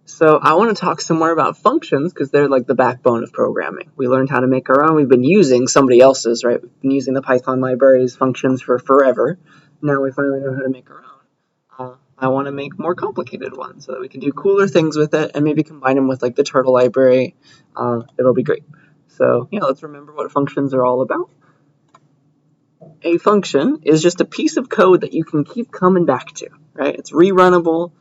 So I want to talk some more about functions because they're like the backbone of programming. We learned how to make our own. We've been using somebody else's, right? We've been using the Python libraries functions for forever. Now we finally know how to make our own. I want to make more complicated ones so that we can do cooler things with it and maybe combine them with like the turtle library. It'll be great. So yeah, let's remember what functions are all about. A function is just a piece of code that you can keep coming back to, right? It's rerunnable.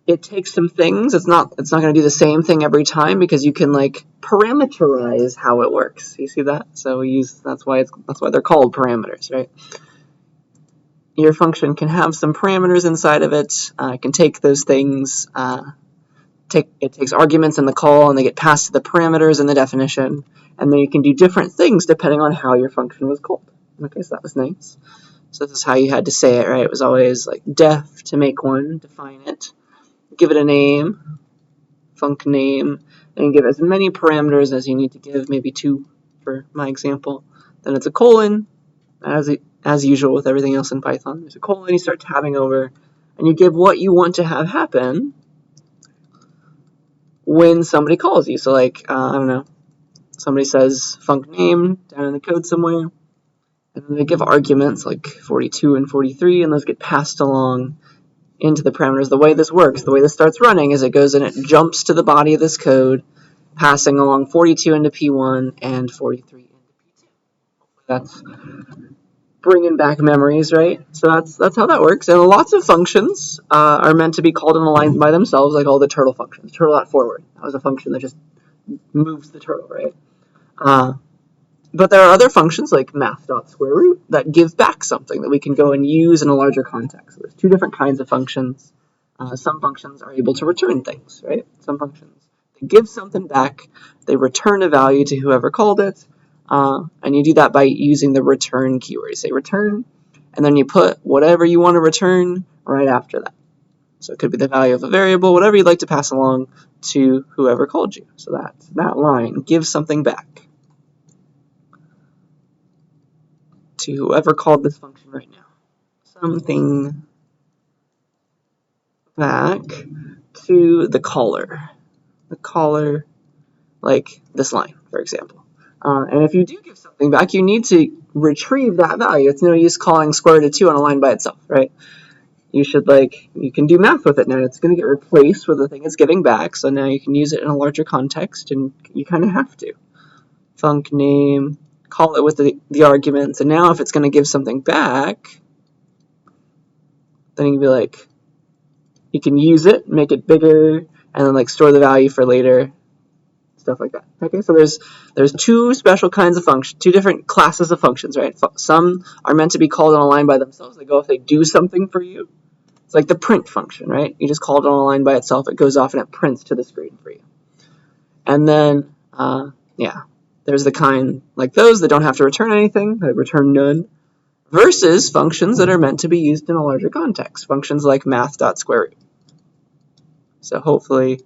It takes some things. It's not going to do the same thing every time because you can like parameterize how it works. You see that? So we use that's why they're called parameters, right? Your function can have some parameters inside of it. It can take those things. It takes arguments in the call, and they get passed to the parameters in the definition, and then you can do different things depending on how your function was called. Okay, so that was nice. So this is how you had to say it, right? It was always like def to make one, define it, give it a name, func name, and give as many parameters as you need to give, maybe 2 for my example. Then it's a colon, as usual with everything else in Python. There's a colon, you start tabbing over, and you give what you want to have happen when somebody calls you. So like, I don't know, somebody says func name down in the code somewhere, and then they give arguments like 42 and 43, and those get passed along into the parameters. The way this works, the way this starts running, is it goes and it jumps to the body of this code, passing along 42 into P1 and 43 into P2. That's bringing back memories, right? So that's how that works. And lots of functions are meant to be called in a line by themselves, like all the turtle functions. Turtle.forward, that was a function that just moves the turtle, right? But there are other functions like math.squareRoot that give back something that we can go and use in a larger context. So there's 2 different kinds of functions. Some functions are able to return things, right? Some functions, they give something back, they return a value to whoever called it, and you do that by using the return keyword. You say return, and then you put whatever you want to return right after that. So it could be the value of a variable, whatever you'd like to pass along to whoever called you. So that's that line, give something back to whoever called this function right now. Something back to the caller. The caller, like this line, for example. And if you do give something back, you need to retrieve that value. It's no use calling square root of 2 on a line by itself, right? You can do math with it now. It's going to get replaced with the thing it's giving back, so now you can use it in a larger context, and you kind of have to. Func name, call it with the arguments, and now if it's going to give something back, then you can be like, you can use it, make it bigger, and then like store the value for later, stuff like that. Okay, so there's 2 special kinds of functions, 2 different classes of functions, right? Some are meant to be called on a line by themselves. They go if they do something for you. It's like the print function, right? You just call it on a line by itself. It goes off and it prints to the screen for you. And then, there's the kind like those that don't have to return anything, that return none, versus functions that are meant to be used in a larger context, functions like math.squareRoot. So hopefully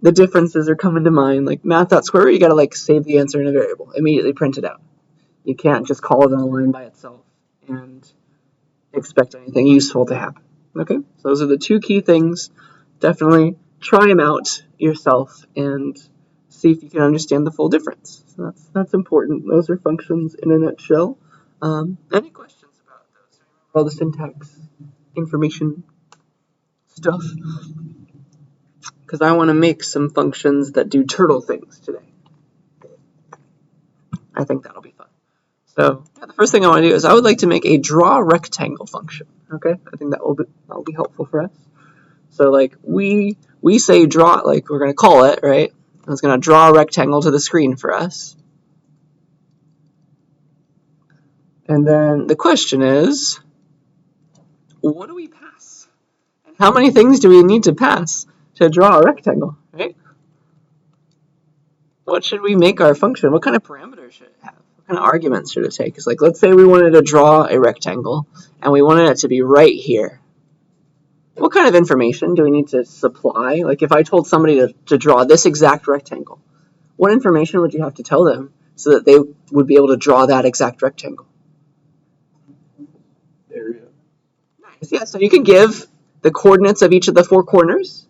the differences are coming to mind. Like math.squareRoot, you got to like save the answer in a variable, immediately print it out. You can't just call it on a line by itself and expect anything useful to happen. Okay, so those are the 2 key things. Definitely try them out yourself and see if you can understand the full difference. So that's important. Those are functions in a nutshell. Any questions about those? All the syntax information stuff? Because I want to make some functions that do turtle things today. I think that'll be fun. So the first thing I want to do is I would like to make a draw rectangle function. Okay, I think that'll be helpful for us. So like we say draw, like we're going to call it, right? It's going to draw a rectangle to the screen for us. And then the question is, what do we pass? And how many things do we need to pass to draw a rectangle, right? What should we make our function? What kind of parameters should it have? What kind of arguments should it take? Because like, let's say we wanted to draw a rectangle and we wanted it to be right here. What kind of information do we need to supply? Like if I told somebody to draw this exact rectangle, what information would you have to tell them so that they would be able to draw that exact rectangle? Area. Nice. Yeah, so you can give the coordinates of each of the 4 corners,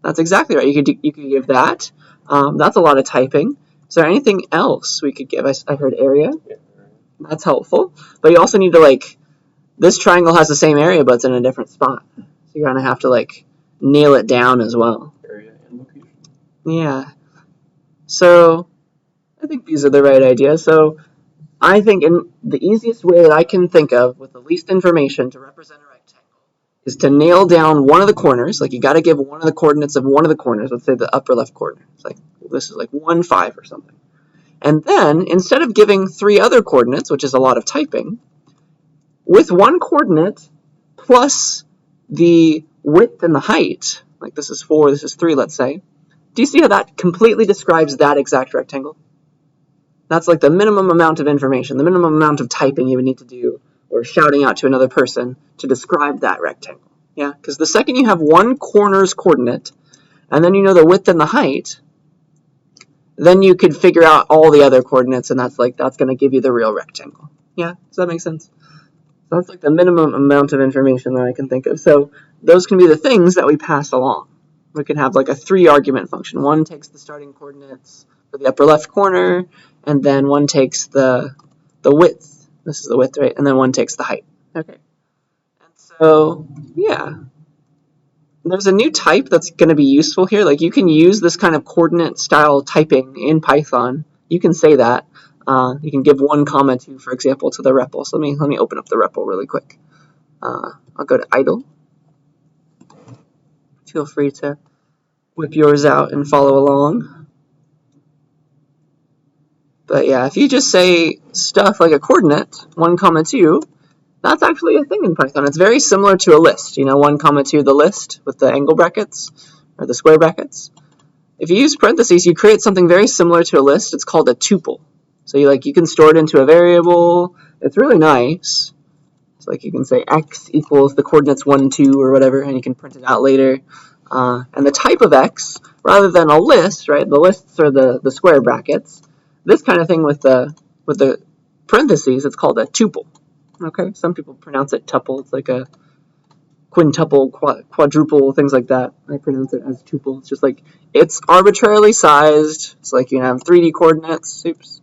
That's exactly right. You could give that. That's a lot of typing. Is there anything else we could give? I heard area. That's helpful. But you also need to, like, this triangle has the same area, but it's in a different spot. So you're going to have to, like, nail it down as well. Area and location. Yeah. So I think these are the right ideas. So I think in the easiest way that I can think of with the least information to represent a rectangle is to nail down one of the corners. Like, you got to give one of the coordinates of one of the corners. Let's say the upper left corner. It's like, this is like 1, 5 or something. And then, instead of giving 3 other coordinates, which is a lot of typing, with one coordinate plus the width and the height, like this is 4, this is 3, let's say, do you see how that completely describes that exact rectangle? That's like the minimum amount of information, the minimum amount of typing you would need to do, or shouting out to another person to describe that rectangle. Yeah, because the second you have one corner's coordinate, and then you know the width and the height, then you could figure out all the other coordinates, and that's going to give you the real rectangle. Yeah, does that make sense? So that's like the minimum amount of information that I can think of. So those can be the things that we pass along. We can have like a 3-argument function. One takes the starting coordinates for the upper left corner, and then one takes the width. This is the width, right? And then one takes the height. Okay. And so, yeah. There's a new type that's going to be useful here. Like, you can use this kind of coordinate style typing in Python. You can say that. You can give 1, 2, for example, to the REPL. So let me open up the REPL really quick. I'll go to idle. Feel free to whip yours out and follow along. But yeah, if you just say stuff like a coordinate, 1, 2, that's actually a thing in Python. It's very similar to a list. 1, 2, the list with the angle brackets or the square brackets. If you use parentheses, you create something very similar to a list. It's called a tuple. So you can store it into a variable. It's really nice. It's like you can say x equals the coordinates 1, 2, or whatever, and you can print it out later. And the type of x, rather than a list, right? The lists are the square brackets. This kind of thing with the parentheses, it's called a tuple. Okay, some people pronounce it tuple. It's like a quintuple, quadruple, things like that. I pronounce it as tuple. It's just like, it's arbitrarily sized. It's like you can have 3D coordinates. Oops.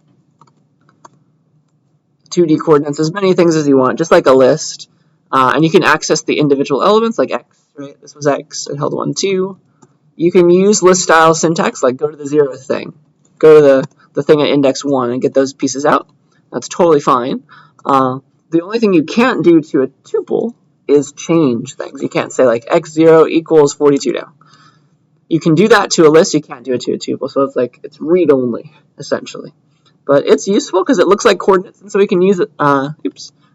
2D coordinates, as many things as you want, just like a list. And you can access the individual elements, like x, right? This was x, it held 1, 2. You can use list style syntax, like go to the 0th thing. Go to the thing at index 1 and get those pieces out. That's totally fine. The only thing you can't do to a tuple is change things. You can't say like x0 equals 42 now. You can do that to a list, you can't do it to a tuple. So it's read only, essentially. But it's useful because it looks like coordinates, and so we can use it.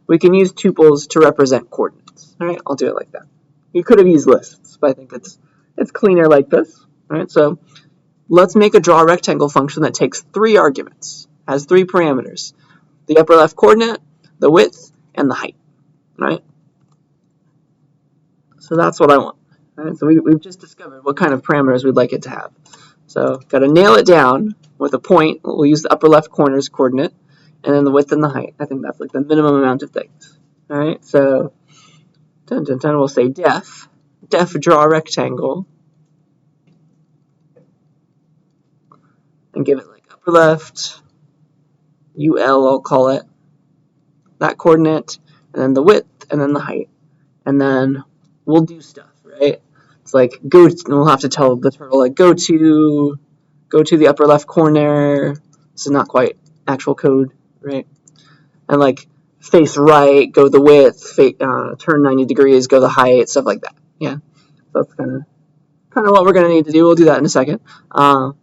We can use tuples to represent coordinates. All right, I'll do it like that. You could have used lists, but I think it's cleaner like this. All right, so let's make a draw rectangle function that takes 3 arguments, has 3 parameters: the upper left coordinate, the width, and the height. All right. So that's what I want. All right, so we've just discovered what kind of parameters we'd like it to have. So got to nail it down with a point. We'll use the upper left corner's coordinate, and then the width and the height. I think that's like the minimum amount of things. All right, so we'll say def draw rectangle, and give it like upper left, UL I'll call it, that coordinate, and then the width, and then the height. And then we'll do stuff, right? It's like we'll have to tell the turtle like go to the upper left corner. This is not quite actual code, right? And like face right, go the width, turn 90 degrees, go the height, stuff like that. Yeah, so that's kind of what we're gonna need to do. We'll do that in a second. And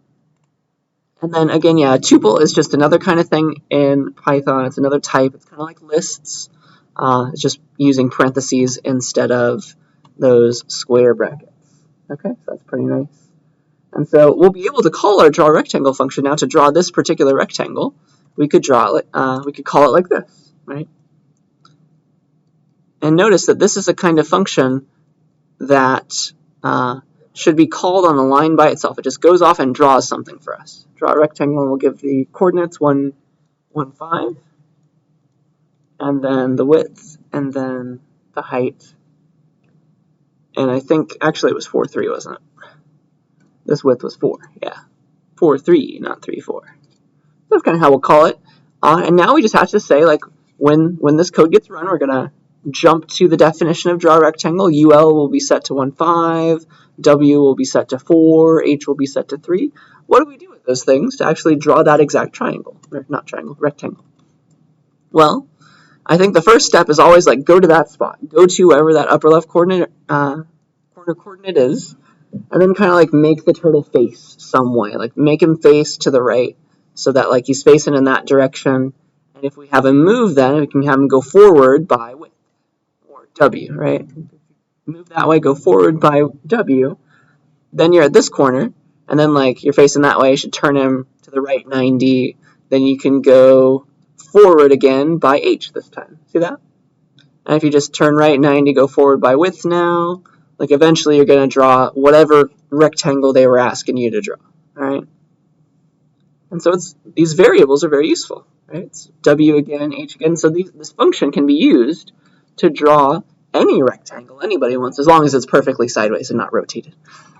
then again, yeah, a tuple is just another kind of thing in Python. It's another type. It's kind of like lists. It's just using parentheses instead of those square brackets. Okay, so that's pretty nice. And so we'll be able to call our draw rectangle function now to draw this particular rectangle. We could draw it. We could call it like this, right? And notice that this is a kind of function that should be called on a line by itself. It just goes off and draws something for us. Draw a rectangle, and we'll give the coordinates 1, 1, 5, and then the width, and then the height. And I think, actually it was 4, 3, wasn't it? This width was 4, yeah. 4, 3, not 3, 4. That's kind of how we'll call it. And now we just have to say, like, when this code gets run, we're going to jump to the definition of draw rectangle. UL will be set to 1, 5. W will be set to 4. H will be set to 3. What do we do with those things to actually draw that exact triangle? Or not triangle, rectangle. Well, I think the first step is always, like, go to that spot. Go to wherever that upper left corner coordinate is, and then kind of, like, make the turtle face some way. Like, make him face to the right so that, like, he's facing in that direction. And if we have him move, then we can have him go forward by width, or W, right? Move that way, go forward by W. Then you're at this corner, and then, like, you're facing that way. You should turn him to the right 90. Then you can go forward again by H this time. See that? And if you just turn right 90, go forward by width now, like, eventually you're going to draw whatever rectangle they were asking you to draw, all right? And so these variables are very useful, right? It's W again, H again. So this function can be used to draw any rectangle anybody wants, as long as it's perfectly sideways and not rotated.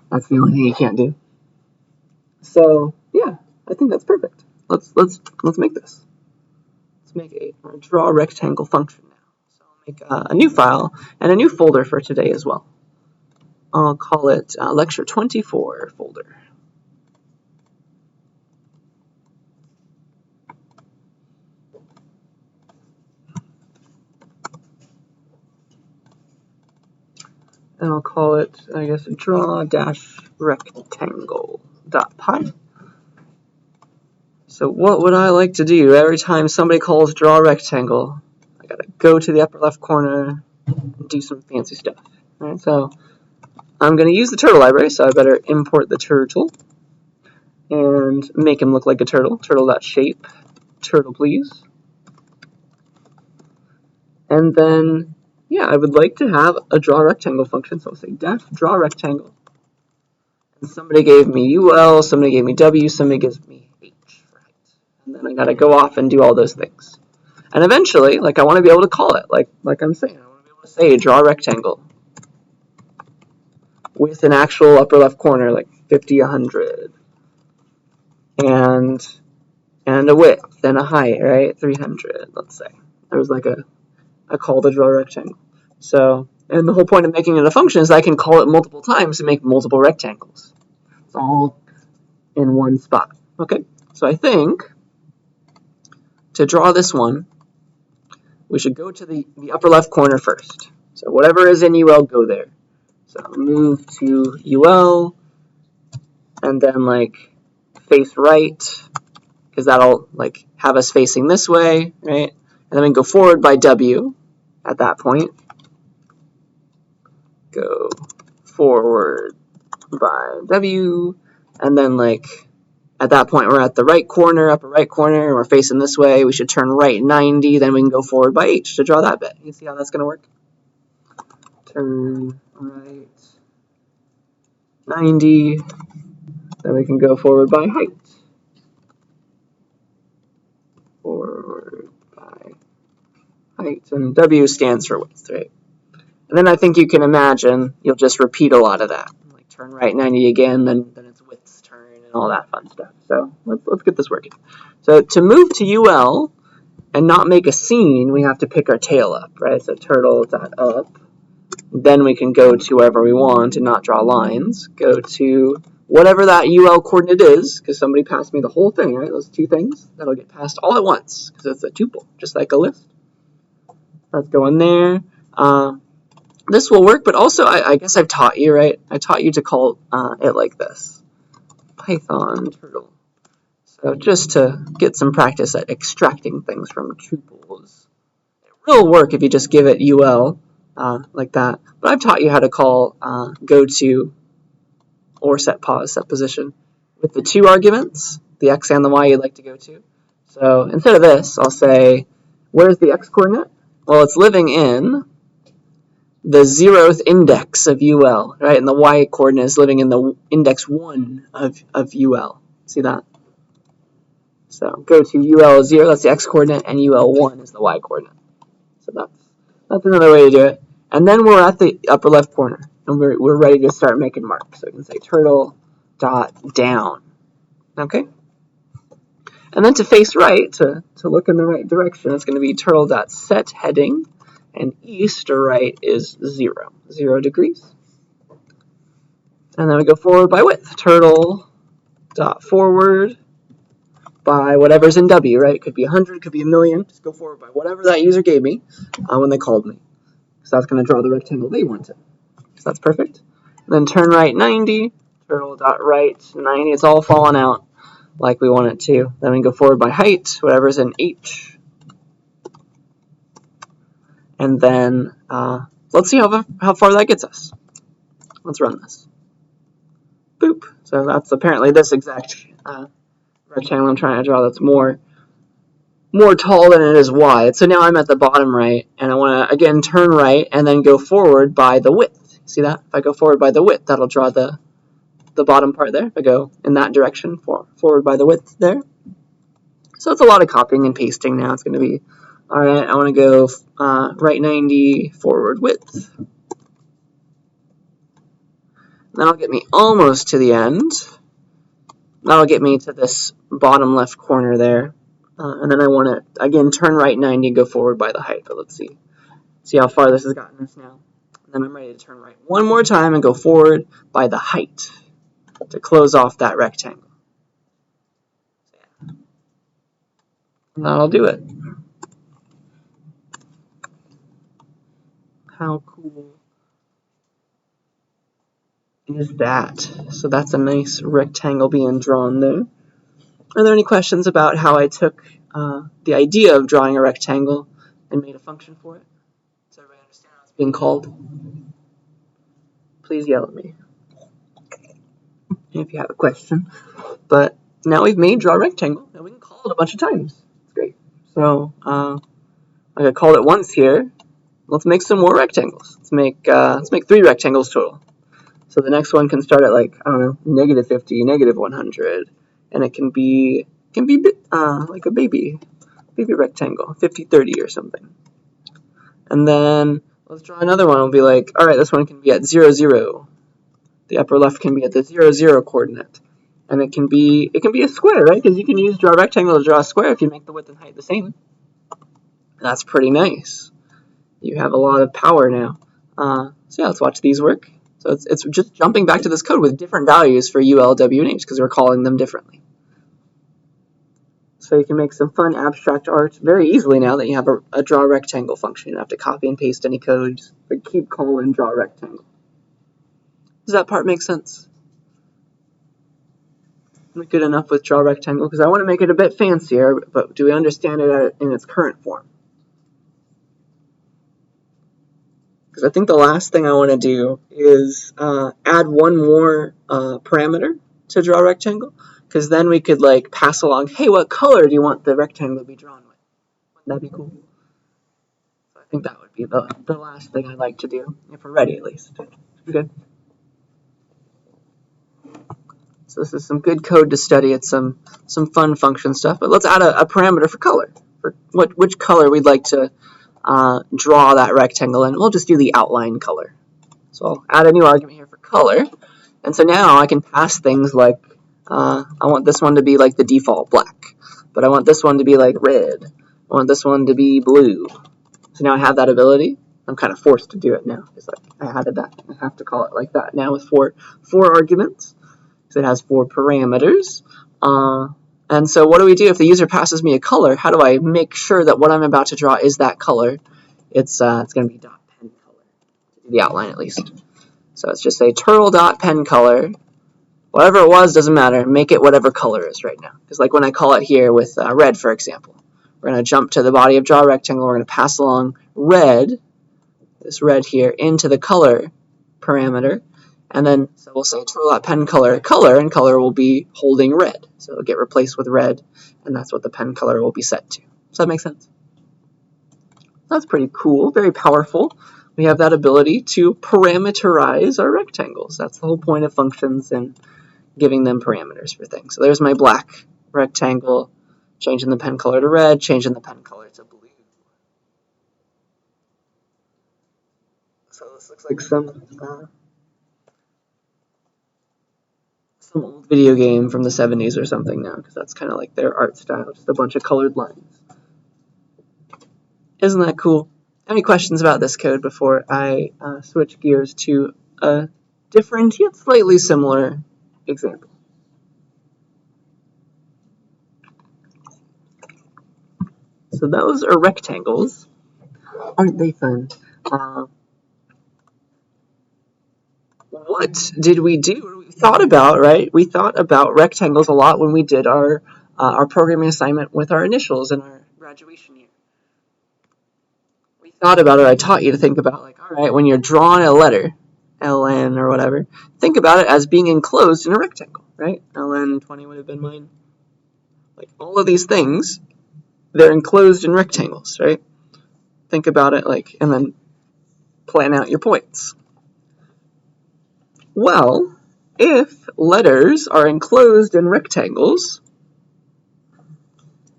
That's the only thing you can't do. So yeah, I think that's perfect. Let's make this. Let's make a draw rectangle function now. So I'll make a new file and a new folder for today as well. I'll call it lecture 24 folder. And I'll call it, I guess, draw-rectangle.py. So what would I like to do every time somebody calls draw rectangle? I gotta go to the upper left corner and do some fancy stuff. All right, so I'm gonna use the turtle library, so I better import the turtle and make him look like a turtle. Turtle.shape, turtle please. And then, yeah, I would like to have a draw rectangle function, so I'll say def draw rectangle. And somebody gave me UL, somebody gave me W, somebody gives me H for height. And then I gotta go off and do all those things. And eventually, like, I want to be able to call it, like I'm saying, I want to be able to say draw rectangle with an actual upper left corner, like 50, 100, and a width and a height, right? 300, let's say. There's like a call to draw rectangle. So, and the whole point of making it a function is I can call it multiple times to make multiple rectangles. It's all in one spot. Okay, so I think to draw this one, we should go to the upper left corner first. So whatever is in UL, go there. So move to UL, and then, like, face right, because that'll, like, have us facing this way, right? And then we can go forward by W at that point. Go forward by W, and then, like, at that point we're at the right corner, upper right corner, and we're facing this way. We should turn right 90, then we can go forward by H to draw that bit. You see how that's going to work? Turn right 90, then we can go forward by height. Forward by height, and W stands for width, right? And then I think you can imagine you'll just repeat a lot of that. Like turn right 90 again, then it's width's turn and all that fun stuff. So let's get this working. So to move to UL and not make a scene, we have to pick our tail up, right? So turtle.up. Then we can go to wherever we want and not draw lines. Go to whatever that UL coordinate is, because somebody passed me the whole thing, right? Those two things, that'll get passed all at once, because it's a tuple, just like a list. Let's go in there. This will work, but also I guess I've taught you, right? I taught you to call it like this. Python turtle. So just to get some practice at extracting things from tuples. It will work if you just give it UL like that. But I've taught you how to call go to or set pause, set position with the two arguments, the x and the y you'd like to go to. So instead of this, I'll say, where's the x coordinate? Well, it's living in the 0th index of UL, right? And the y coordinate is living in the index 1 of UL. See that? So go to UL 0, that's the x coordinate, and UL 1 is the y coordinate. So that's another way to do it. And then we're at the upper left corner, and we're ready to start making marks. So we can say turtle dot down. Okay? And then to face right, to look in the right direction, it's going to be turtle dot set heading, and east or right is 0 degrees. And then we go forward by width. Turtle dot forward by whatever's in W, right? It could be 100, could be 1,000,000. Just go forward by whatever that user gave me when they called me. So that's going to draw the rectangle they wanted. So that's perfect. And then turn right 90, turtle dot right 90. It's all falling out like we want it to. Then we go forward by height, whatever's in H. And then let's see how far that gets us. Let's run this. Boop. So that's apparently this exact rectangle I'm trying to draw that's more tall than it is wide. So now I'm at the bottom right, and I want to, again, turn right and then go forward by the width. See that? If I go forward by the width, that'll draw the bottom part there. If I go in that direction, forward by the width there. So it's a lot of copying and pasting now. It's going to be, all right, I want to go right 90, forward width. That'll get me almost to the end. That'll get me to this bottom left corner there. And then I want to, again, turn right 90 and go forward by the height. But let's see how far this has gotten us now. And then I'm ready to turn right one more time and go forward by the height to close off that rectangle. And that'll do it. How cool is that? So that's a nice rectangle being drawn there. Are there any questions about how I took the idea of drawing a rectangle and made a function for it? Does everybody understand how it's being called? Please yell at me if you have a question. But now we've made draw rectangle, and we can call it a bunch of times. It's great. So I called it once here. Let's make some more rectangles. Let's make 3 rectangles total. So the next one can start at, like, I don't know, -50, -100, and it can be like a baby rectangle, 50, 30 or something. And then let's draw another one. We'll be like, all right, this one can be at 0, 0. The upper left can be at the 0, 0 coordinate. And it can be a square, right? Because you can use draw rectangle to draw a square if you make the width and height the same. That's pretty nice. You have a lot of power now. So yeah, let's watch these work. So it's just jumping back to this code with different values for UL, W, and H because we're calling them differently. So you can make some fun abstract art very easily now that you have a draw rectangle function. You don't have to copy and paste any code. Just keep calling draw rectangle. Does that part make sense? Am I good enough with draw rectangle? Because I want to make it a bit fancier, but do we understand it in its current form? Because I think the last thing I want to do is add one more parameter to draw rectangle, because then we could like pass along, hey, what color do you want the rectangle to be drawn with? Wouldn't that be cool? So I think that would be the last thing I'd like to do, if we're ready at least. Good. So this is some good code to study. It's some fun function stuff. But let's add a parameter for color, for which color we'd like to draw that rectangle in. We'll just do the outline color. So I'll add a new argument here for color. And so now I can pass things like, I want this one to be like the default black, but I want this one to be like red. I want this one to be blue. So now I have that ability. I'm kind of forced to do it now because I added that. I have to call it like that now with four arguments. So it has 4 parameters. And so what do we do if the user passes me a color? How do I make sure that what I'm about to draw is that color? It's going to be dot pen color, the outline at least. So let's just say turtle dot pen color. Whatever it was doesn't matter. Make it whatever color is right now. Because like when I call it here with red, for example, we're going to jump to the body of draw rectangle. We're going to pass along red, this red here, into the color parameter. And then, so we'll say turtle.pen color, and color will be holding red. So it'll get replaced with red, and that's what the pen color will be set to. Does that make sense? That's pretty cool, very powerful. We have that ability to parameterize our rectangles. That's the whole point of functions and giving them parameters for things. So there's my black rectangle, changing the pen color to red, changing the pen color to blue. So this looks like some some old video game from the 70s or something now, because that's kind of like their art style, just a bunch of colored lines. Isn't that cool? Any questions about this code before I switch gears to a different yet slightly similar example? So those are rectangles. Aren't they fun? What did we do? We thought about, right? We thought about rectangles a lot when we did our programming assignment with our initials in our graduation year. We thought about it. I taught you to think about, like, all right, when you're drawing a letter, LN or whatever, think about it as being enclosed in a rectangle, right? LN20 would have been mine. Like, all of these things, they're enclosed in rectangles, right? Think about it, like, and then plan out your points. Well, if letters are enclosed in rectangles,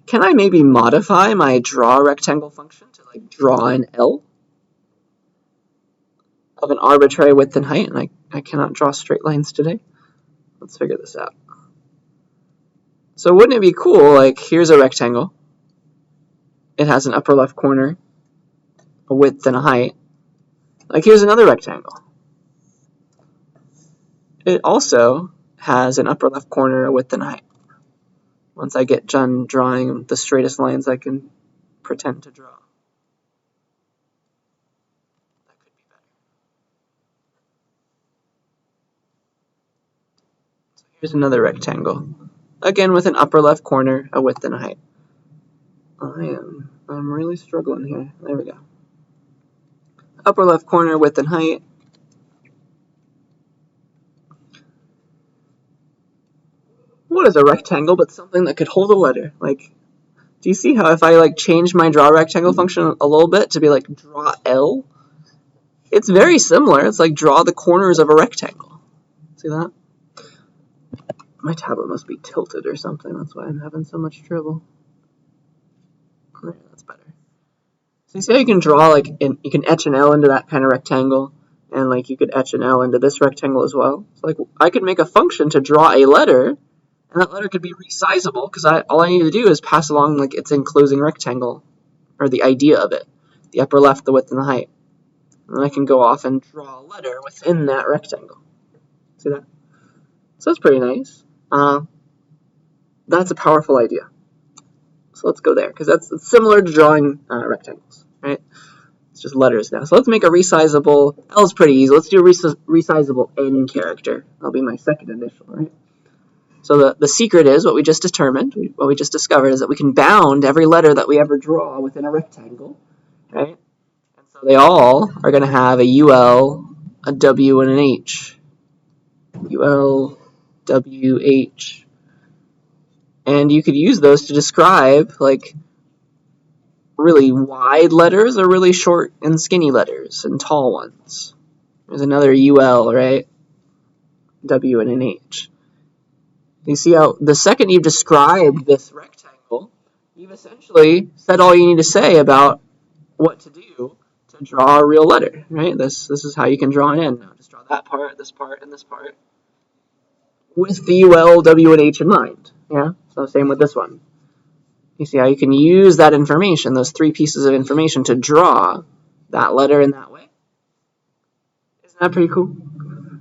can I maybe modify my draw rectangle function to like draw an L of an arbitrary width and height? And I cannot draw straight lines today. Let's figure this out. So wouldn't it be cool, like here's a rectangle. It has an upper left corner, a width and a height. Like here's another rectangle. It also has an upper left corner, a width and a height. Once I get done drawing the straightest lines I can pretend to draw. That could be better. So here's another rectangle. Again with an upper left corner, a width and a height. I'm really struggling here. There we go. Upper left corner, width and height. What is a rectangle but something that could hold a letter? Like, do you see how if I like change my draw rectangle function a little bit to be like draw L, it's very similar. It's like draw the corners of a rectangle. See that? My tablet must be tilted or something. That's why I'm having so much trouble. There, that's better. So you see how you can draw like you can etch an L into that kind of rectangle, and like you could etch an L into this rectangle as well. So like I could make a function to draw a letter, and that letter could be resizable because all I need to do is pass along like its enclosing rectangle, or the idea of it, the upper left, the width, and the height. And then I can go off and draw a letter within that rectangle. See that? So that's pretty nice. That's a powerful idea. So let's go there, because that's similar to drawing rectangles, right? It's just letters now. So let's make a resizable, L is pretty easy. Let's do a resizable N character. That'll be my second initial, right? So the secret is what we just determined, what we just discovered, is that we can bound every letter that we ever draw within a rectangle, right? And so they all are going to have a UL, a W, and an H. UL, W, H. And you could use those to describe like really wide letters or really short and skinny letters and tall ones. There's another UL, right? W and an H. You see how the second you've described this rectangle, you've essentially said all you need to say about what to do to draw a real letter, right? This is how you can draw an N. Now just draw that part, this part, and this part with the UL, W, and H in mind. Yeah, so same with this one. You see how you can use that information, those three pieces of information, to draw that letter in that way? Isn't that pretty cool?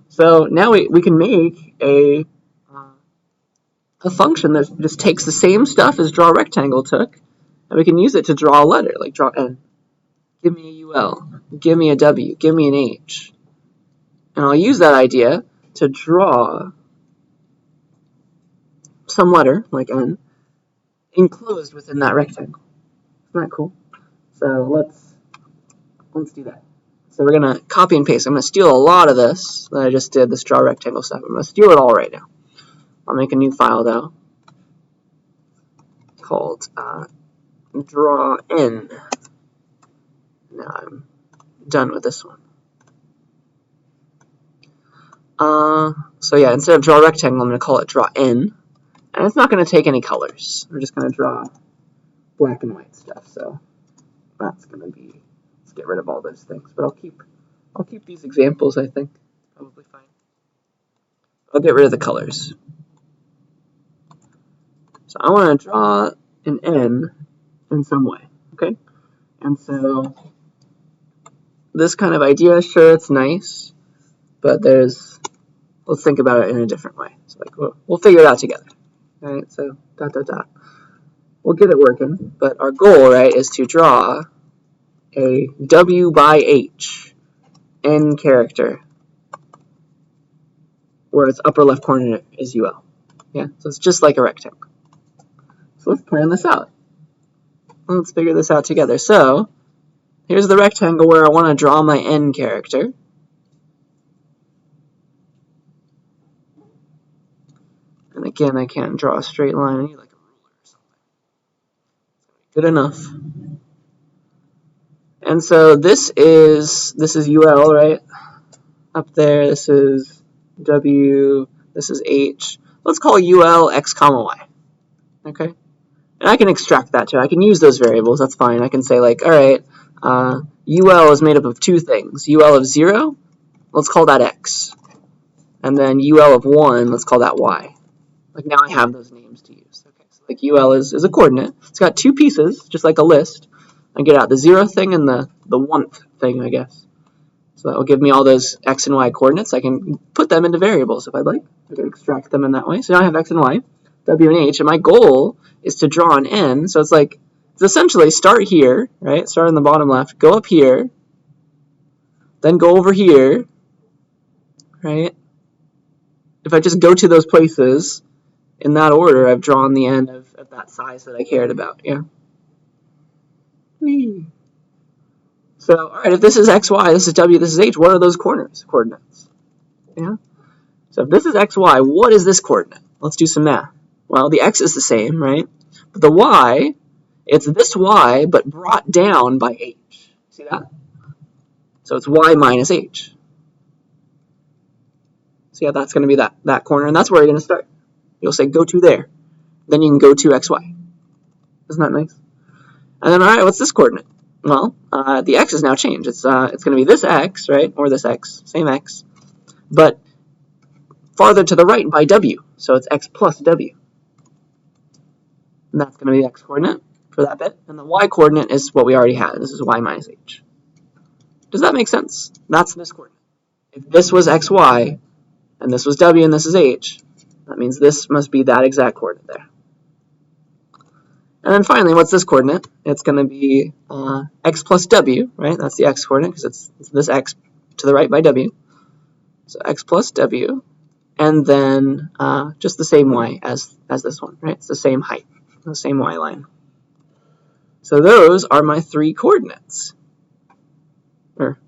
So now we can make a function that just takes the same stuff as draw rectangle took, and we can use it to draw a letter, like draw N. Give me a UL, give me a W, give me an H. And I'll use that idea to draw some letter, like N, enclosed within that rectangle. Isn't that cool? So let's do that. So we're going to copy and paste. I'm going to steal a lot of this that I just did, this draw rectangle stuff. I'm going to steal it all right now. I'll make a new file, though, called draw N. Now I'm done with this one. So yeah, instead of draw rectangle, I'm going to call it draw N. And it's not going to take any colors. We're just going to draw black and white stuff. So that's going to be, let's get rid of all those things. But I'll keep these examples, I think. Probably fine. I'll get rid of the colors. So I want to draw an N in some way, okay? And so this kind of idea, sure, it's nice, but let's think about it in a different way. So like we'll figure it out together. All right, so dot dot dot. We'll get it working, but our goal, right, is to draw a W by H N character where its upper left corner is UL. Yeah, so it's just like a rectangle. So let's plan this out. Let's figure this out together. So here's the rectangle where I want to draw my N character. And again, I can't draw a straight line. I need like a ruler or something. Good enough. And so this is UL, right? Up there, this is W, this is H. Let's call UL X comma Y. Okay? And I can extract that too. I can use those variables. That's fine. I can say like, all right, UL is made up of two things. UL of 0, let's call that X. And then UL of 1, let's call that Y. Like now I have those names to use. Okay, so like UL is a coordinate. It's got two pieces, just like a list. I get out the 0 thing and the 1th thing, I guess. So that will give me all those X and Y coordinates. I can put them into variables if I'd like. I can extract them in that way. So now I have X and Y, W and H, and my goal is to draw an N. So it's like, it's essentially start here, right? Start on the bottom left, go up here, then go over here, right? If I just go to those places, in that order, I've drawn the N of that size that I cared about, yeah? Whee. So, all right, if this is X, Y, this is W, this is H, what are those coordinates? Yeah? So if this is X, Y, what is this coordinate? Let's do some math. Well, the X is the same, right? But the Y, it's this Y, but brought down by H. See that? So it's Y minus H. So yeah, that's going to be that corner, and that's where you're going to start. You'll say, go to there. Then you can go to XY. Isn't that nice? And then, all right, what's this coordinate? Well, the X has now changed. It's going to be this X, right? Or this X, same X, but farther to the right by W. So it's X plus W. And that's going to be the X coordinate for that bit. And the Y coordinate is what we already had. This is Y minus H. Does that make sense? That's this coordinate. If this was XY, and this was W, and this is H, that means this must be that exact coordinate there. And then finally, what's this coordinate? It's going to be X plus W, right? That's the X coordinate because it's this X to the right by W. So X plus W, and then just the same Y as this one, right? It's the same height, the same Y line. So those are my three coordinates, or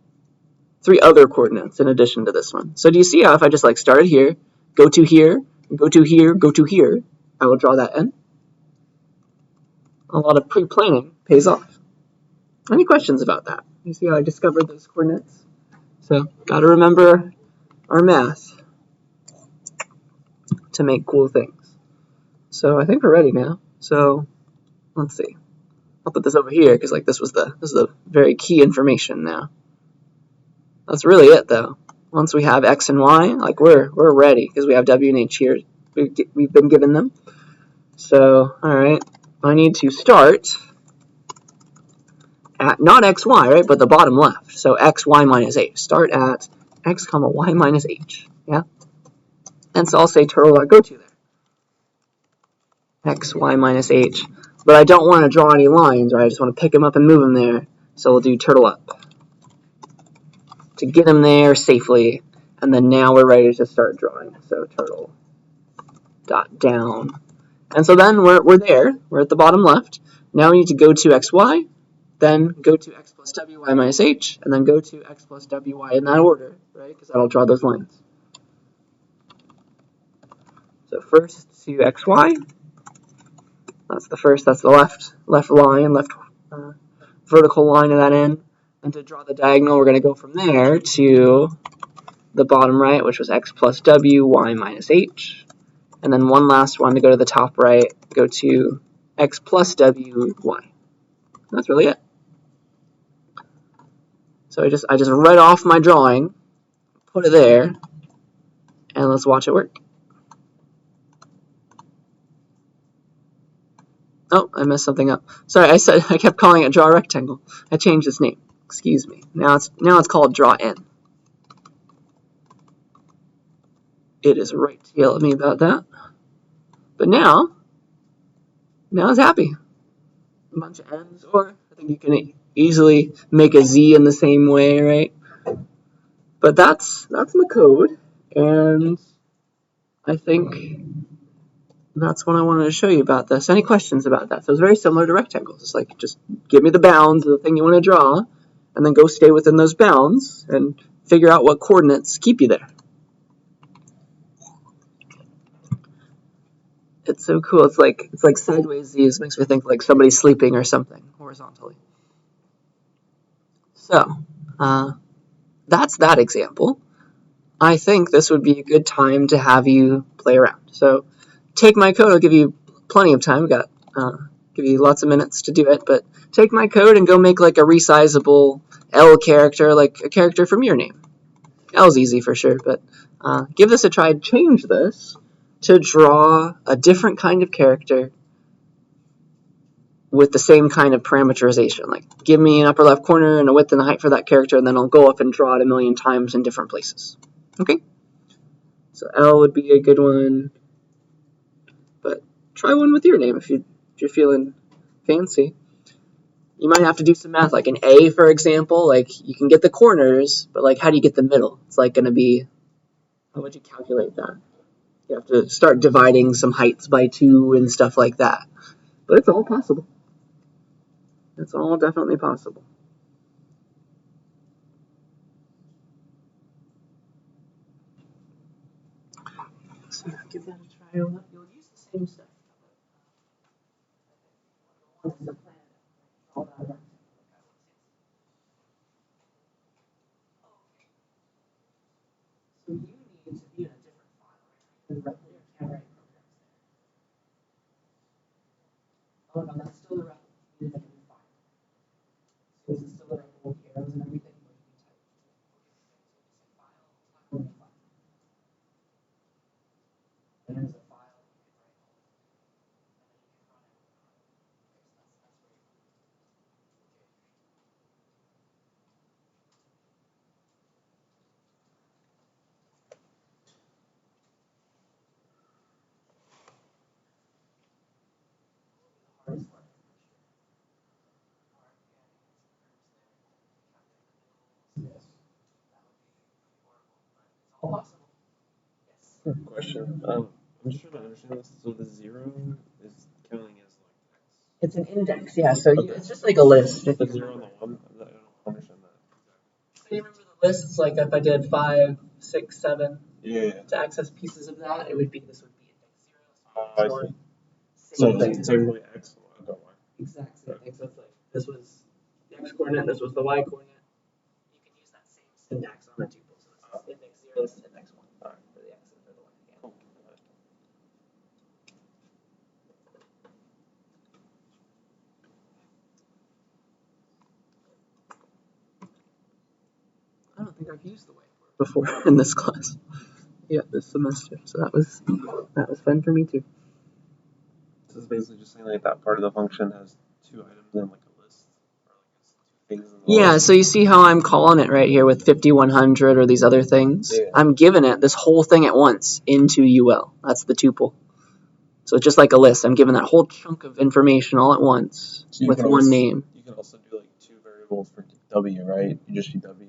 three other coordinates in addition to this one. So do you see how if I just like started here, go to here, go to here, go to here, I will draw that N? A lot of pre-planning pays off. Any questions about that? You see how I discovered those coordinates? So, got to remember our math to make cool things. So, I think we're ready now. So, let's see. I'll put this over here because like this is the very key information now. That's really it though. Once we have X and Y, like we're ready because we have W and H here. We've been given them. So, all right. I need to start at not X, Y, right, but the bottom left. So X, Y minus H. Start at X, comma, Y minus H. Yeah? And so I'll say turtle.go to there. X, Y minus H. But I don't want to draw any lines, right? I just want to pick them up and move them there. So we'll do turtle up to get them there safely. And then now we're ready to start drawing. So turtle dot down. And so then we're there. We're at the bottom left. Now we need to go to XY, then go to X plus WY minus H, and then go to X plus WY in that order, right? Because that'll draw those lines. So first to XY. That's the first. That's the left line, left vertical line of that end. And to draw the diagonal, we're going to go from there to the bottom right, which was X plus WY minus H. And then one last one to go to the top right, go to X plus WY. That's really it. So I just read off my drawing, put it there, And let's watch it work. Oh, I messed something up. Sorry, I kept calling it draw rectangle. I changed its name. Excuse me. Now it's called draw n. It is right to yell at me about that. But now it's happy. A bunch of n's, or I think you can easily make a z in the same way, right? But that's my code, and I think that's what I wanted to show you about this. Any questions about that? So it's very similar to rectangles. It's like, just give me the bounds of the thing you want to draw, and then go stay within those bounds and figure out what coordinates keep you there. It's so cool. It's like sideways z's. Makes me think like somebody's sleeping or something horizontally. So that's that example. I think this would be a good time to have you play around. So take my code. I'll give you plenty of time. I've got give you lots of minutes to do it, but take my code and go make like a resizable L character, like a character from your name. L's easy for sure, but give this a try. Change this to draw a different kind of character with the same kind of parameterization. Like, give me an upper left corner and a width and a height for that character, and then I'll go up and draw it a million times in different places. Okay? So L would be a good one, but try one with your name if you're feeling fancy. You might have to do some math, like an A, for example. Like, you can get the corners, but like, how do you get the middle? It's like going to be, how would you calculate that? You have to start dividing some heights by 2 and stuff like that. But it's all possible. It's all definitely possible. So give that a try. You'll use the same stuff. So you need to be in a different file, right? Your camera programs there. Oh no, that's still the replica. You need a new file. So is it still the replica with arrows and everything? Or you can type file. There's a file. Question. I'm just trying to understand this. So the 0 is counting as like X. It's an index, yeah. So it's just like a list. The 0 and the 1. I don't understand that. So you remember the lists? Like if I did 5, 6, 7 Yeah. to access pieces of that, it would be this would be index 0. I see. So it's technically X and Y. Exact same thing. So it's like this was the X coordinate, this was the Y coordinate. You can use that same syntax on a tuple. So this is index 0, this is index 1 for the X and for the Y. Yeah. Cool. I don't think I've used the whiteboard before in this class. Yeah, this semester. So that was fun for me too. This is basically just saying like that part of the function has 2 items and like a list. Or like it's 2 things in the Yeah, list. so you see how I'm calling it right here with 5100 or these other things? Yeah. I'm giving it this whole thing at once into UL. That's the tuple. So it's just like a list. I'm giving that whole chunk of information all at once with one name. You can also do like 2 variables for W, right? You just do W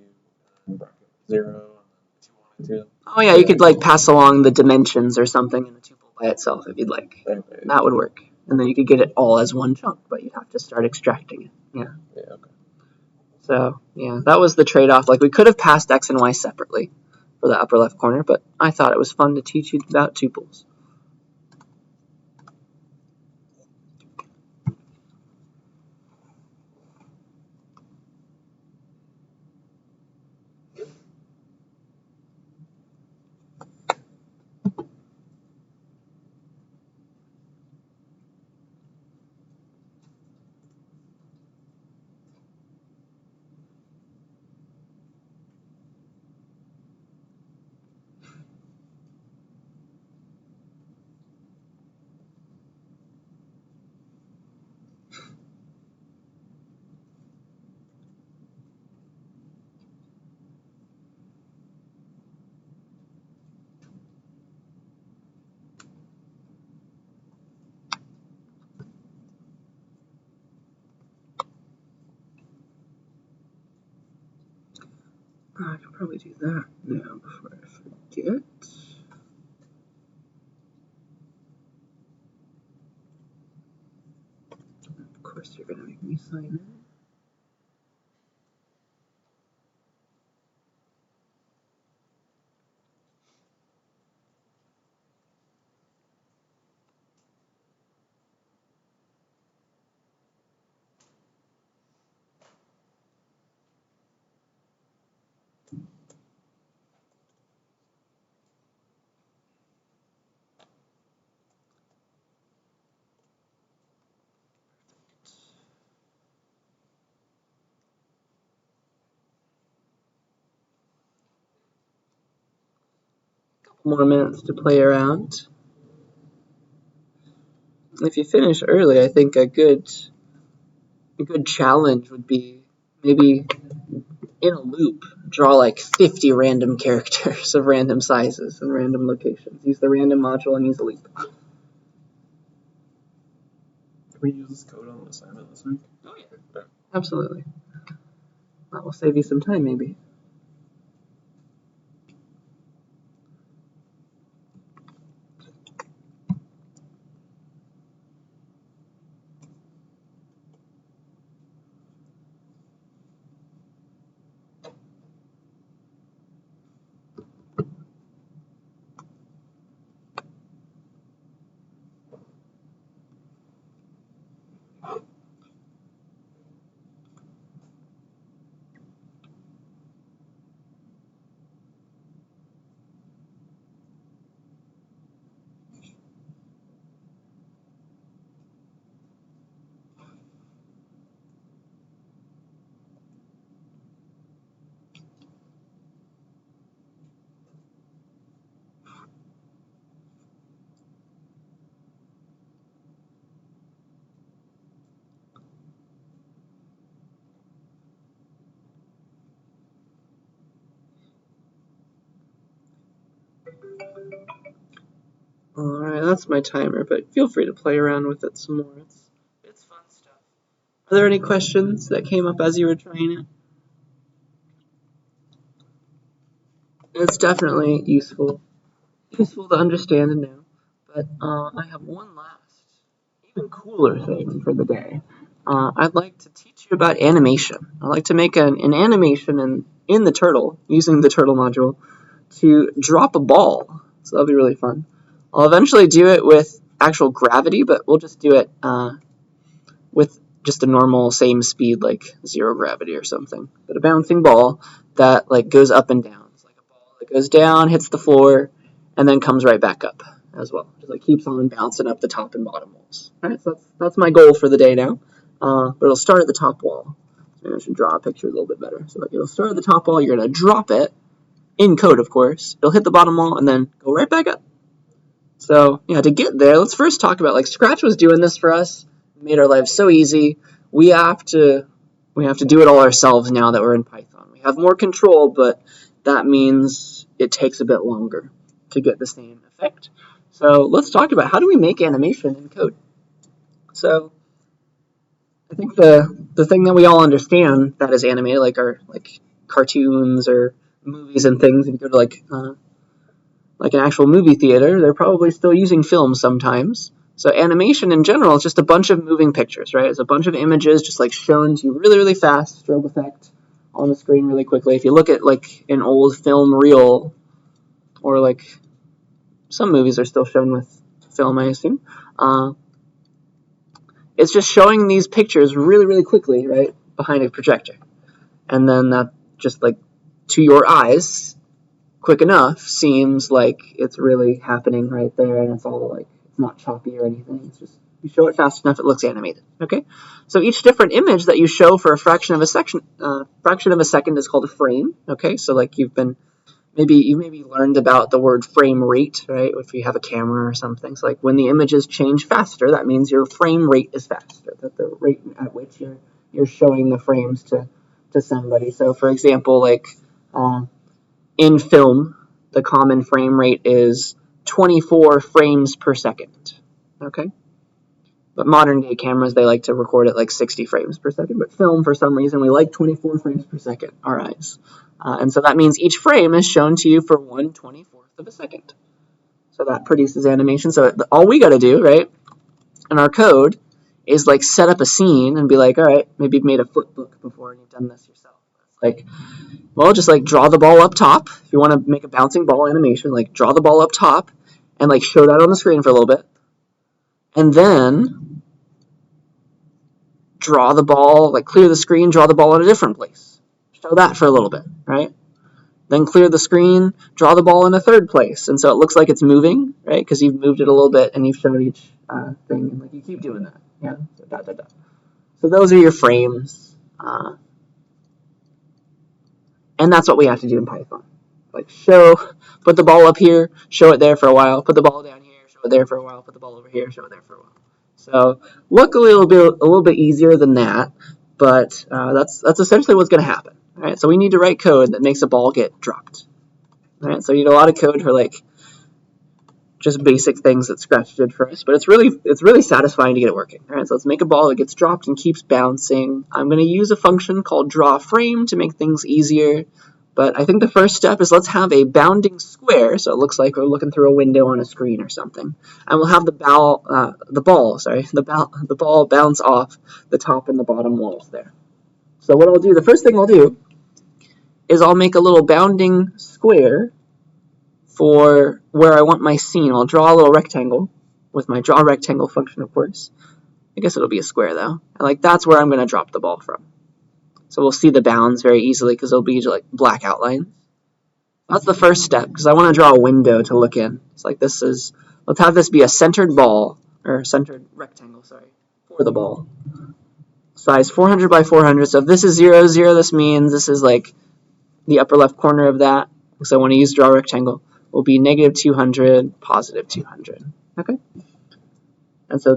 and bracket 0 and then if you wanted to. Oh yeah, you could like pass along the dimensions or something in the tuple by itself if you'd like. Okay. That would work. And then you could get it all as one chunk, but you'd have to start extracting it. Yeah. Yeah, okay. So yeah, that was the trade-off. Like we could have passed X and Y separately for the upper left corner, but I thought it was fun to teach you about tuples. I can probably do that now before I forget. Of course, you're gonna make me sign in. More minutes to play around. If you finish early, I think a good challenge would be maybe in a loop draw like 50 random characters of random sizes and random locations. Use the random module and use a loop. Can we use this code on the assignment this week? Oh yeah, absolutely. That will save you some time maybe. Alright, that's my timer, but feel free to play around with it some more. It's fun stuff. Are there any questions that came up as you were trying it? It's definitely useful to understand and know. But I have one last, even cooler thing for the day. I'd like to teach you about animation. I'd like to make an animation in the turtle, using the turtle module, to drop a ball. So that'll be really fun. I'll eventually do it with actual gravity, but we'll just do it with just a normal same speed, like 0 gravity or something. But a bouncing ball that like goes up and down. It's like a ball that goes down, hits the floor, and then comes right back up as well. Just like keeps on bouncing up the top and bottom walls. All right, so that's my goal for the day now. But it'll start at the top wall. Maybe I should draw a picture a little bit better. So like it'll start at the top wall. You're gonna drop it in code, of course. It'll hit the bottom wall and then go right back up. So yeah, to get there, let's first talk about like Scratch was doing this for us, made our lives so easy. We have to do it all ourselves now that we're in Python. We have more control, but that means it takes a bit longer to get the same effect. So let's talk about how do we make animation in code. So I think the thing that we all understand that is animated, like our like cartoons or movies and things, if you go to like an actual movie theater, they're probably still using film sometimes. So animation in general is just a bunch of moving pictures, right? It's a bunch of images just like shown to you really, really fast, strobe effect on the screen really quickly. If you look at like an old film reel, or like some movies are still shown with film, I assume. It's just showing these pictures really, really quickly, right, behind a projector. And then that just like to your eyes, quick enough, seems like it's really happening right there, and it's all like it's not choppy or anything. It's just you show it fast enough, it looks animated. Okay, so each different image that you show for a fraction of a second is called a frame. Okay, so like you maybe learned about the word frame rate, right? If you have a camera or something. So like when the images change faster, that means your frame rate is faster. That the rate at which you're showing the frames to somebody. So for example, like in film, the common frame rate is 24 frames per second. Okay? But modern day cameras, they like to record at like 60 frames per second. But film, for some reason, we like 24 frames per second, our eyes. And so that means each frame is shown to you for 1/24 of a second. So that produces animation. So all we got to do, right, in our code is like set up a scene and be like, all right, maybe you've made a flip book before and you've done this yourself. It's like, well, just like draw the ball up top. If you want to make a bouncing ball animation, like draw the ball up top and like show that on the screen for a little bit. And then draw the ball, like clear the screen, draw the ball in a different place. Show that for a little bit, right? Then clear the screen, draw the ball in a third place. And so it looks like it's moving, right? Because you've moved it a little bit and you've shown each thing. And like you keep doing that. Yeah. So those are your frames. And that's what we have to do in Python. Like put the ball up here, show it there for a while, put the ball down here, show it there for a while, put the ball over here, show it there for a while. So luckily it'll be a little bit easier than that, but that's essentially what's going to happen. All right, so we need to write code that makes a ball get dropped. All right, so you need a lot of code for like just basic things that Scratch did for us, but it's really satisfying to get it working. All right, so let's make a ball that gets dropped and keeps bouncing. I'm going to use a function called drawFrame to make things easier, but I think the first step is let's have a bounding square, so it looks like we're looking through a window on a screen or something, and we'll have the ball bounce off the top and the bottom walls there. So what I'll do, the first thing I'll do is I'll make a little bounding square for where I want my scene. I'll draw a little rectangle with my draw rectangle function, of course. I guess it'll be a square though. And like that's where I'm going to drop the ball from. So we'll see the bounds very easily because it'll be like black outlines. That's the first step because I want to draw a window to look in. It's like let's have this be a centered ball, or centered rectangle, sorry, for the ball. Size 400 by 400. So if this is 0, 0, this means this is like the upper left corner of that. So I want to use draw rectangle. Will be negative 200, positive 200. Okay? And so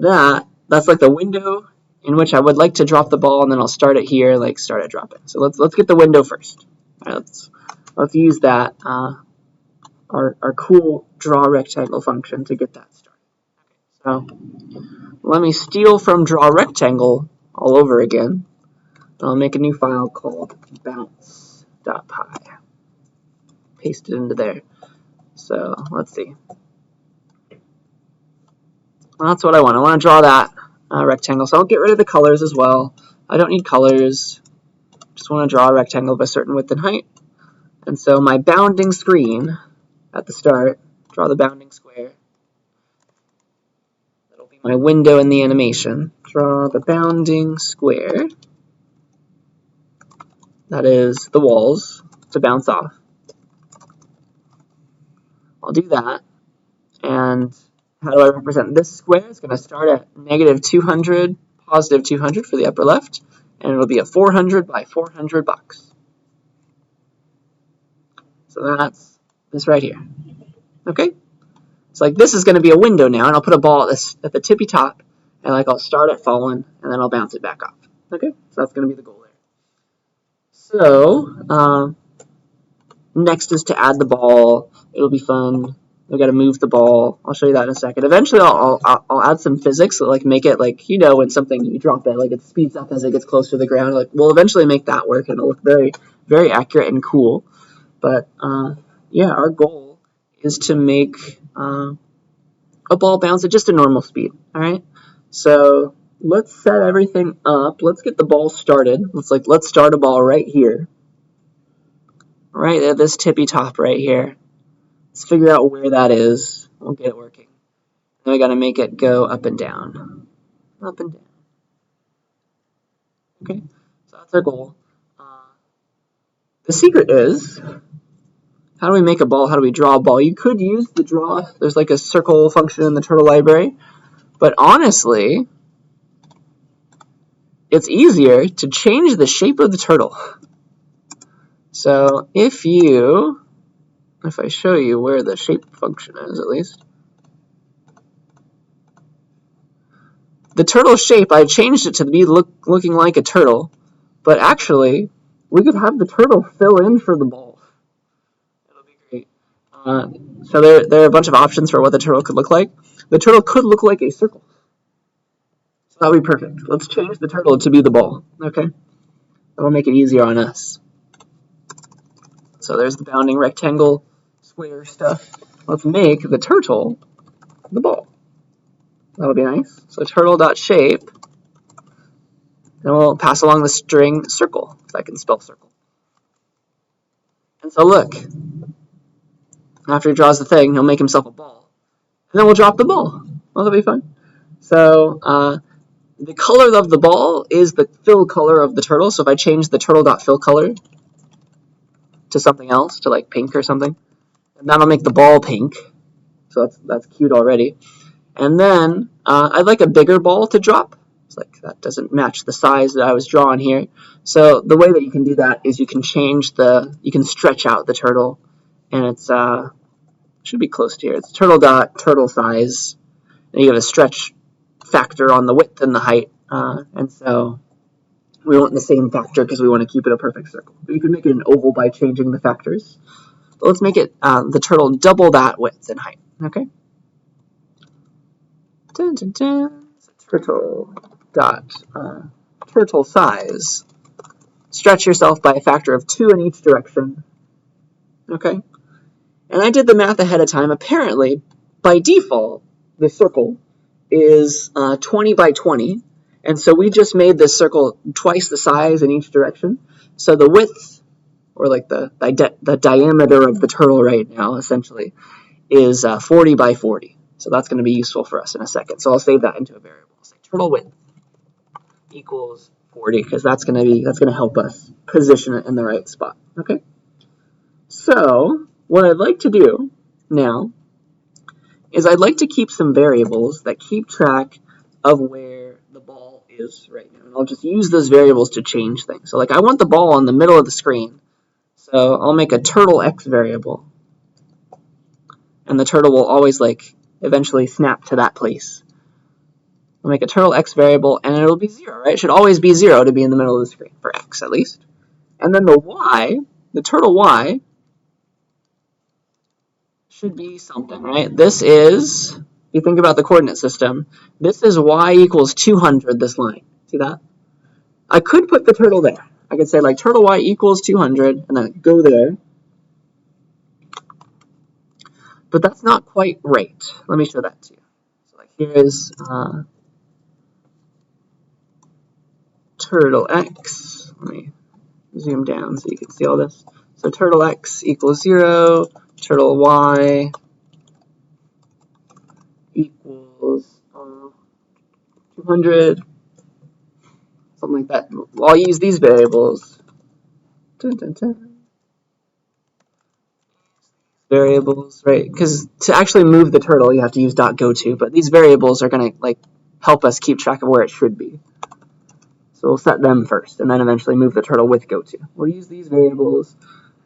that's like the window in which I would like to drop the ball, and then I'll start it here, like start it dropping. So let's get the window first. All right, let's use that, our cool draw rectangle function to get that started. Okay, so let me steal from draw rectangle all over again. I'll make a new file called bounce.py. Paste it into there. So let's see. Well, that's what I want. I want to draw that rectangle. So I'll get rid of the colors as well. I don't need colors. Just want to draw a rectangle of a certain width and height. And so my bounding screen at the start, draw the bounding square. That'll be my window in the animation. Draw the bounding square. That is the walls to bounce off. I'll do that. And how do I represent this square? It's going to start at negative 200, positive 200 for the upper left, and it'll be a 400 by 400 box. So that's this right here. Okay? So like this is going to be a window now, and I'll put a ball at the tippy top, and like I'll start it falling, and then I'll bounce it back off. Okay? So that's going to be the goal there. So next is to add the ball. It'll be fun. We've got to move the ball. I'll show you that in a second. Eventually, I'll add some physics that like make it like, you know, when something you drop it, like it speeds up as it gets closer to the ground. Like we'll eventually make that work, and it'll look very, very accurate and cool. But yeah, our goal is to make a ball bounce at just a normal speed. All right. So let's set everything up. Let's get the ball started. Let's start a ball right here, right at this tippy top right here. Let's figure out where that is. We'll get it working. Then we got to make it go up and down. Up and down. Okay, so that's our goal. The secret is, how do we make a ball? How do we draw a ball? You could use the draw. There's like a circle function in the turtle library. But honestly, it's easier to change the shape of the turtle. So if I show you where the shape function is, at least. The turtle shape, I changed it to be looking like a turtle, but actually, we could have the turtle fill in for the ball. That'll be great. So there are a bunch of options for what the turtle could look like. The turtle could look like a circle. So that'll be perfect. Let's change the turtle to be the ball, okay? That'll make it easier on us. So there's the bounding rectangle, square stuff. Let's make the turtle the ball. That would be nice. So turtle.shape, and we'll pass along the string circle, so I can spell circle. And so look, after he draws the thing, he'll make himself a ball. And then we'll drop the ball. Well, that'll be fun. So the color of the ball is the fill color of the turtle. So if I change the turtle.fill color to something else, to like pink or something, and that'll make the ball pink. So that's cute already. And then I'd like a bigger ball to drop. It's like that doesn't match the size that I was drawing here. So the way that you can do that is you can stretch out the turtle, and it's should be close to here. It's turtle size, and you have a stretch factor on the width and the height, and so we want the same factor because we want to keep it a perfect circle. But you can make it an oval by changing the factors. But let's make it the turtle double that width and height. Okay. Dun, dun, dun. So turtle size. Stretch yourself by a factor of 2 in each direction. Okay. And I did the math ahead of time. Apparently, by default, the circle is 20 by 20. And so we just made this circle twice the size in each direction. So the width, or like the diameter of the turtle right now, essentially, is 40 by 40. So that's going to be useful for us in a second. So I'll save that into a variable. I'll say turtle width equals 40, because that's going to help us position it in the right spot. Okay. So what I'd like to do now is I'd like to keep some variables that keep track of where the ball is right now. And I'll just use those variables to change things. So like I want the ball in the middle of the screen. So I'll make a turtle x variable. And the turtle will always like eventually snap to that place. I'll make a turtle x variable, and it'll be 0, right? It should always be 0 to be in the middle of the screen, for x at least. And then the y, the turtle y, should be something, right? This is, if you think about the coordinate system, this is y equals 200, this line. See that? I could put the turtle there. I could say like turtle y equals 200, and then go there. But that's not quite right. Let me show that to you. So like here is turtle x. Let me zoom down so you can see all this. So turtle x equals 0, turtle y equals 200, something like that. I'll use these variables. Dun, dun, dun. Variables, right? Because to actually move the turtle, you have to use .goto, but these variables are going to like help us keep track of where it should be. So we'll set them first, and then eventually move the turtle with goto. We'll use these variables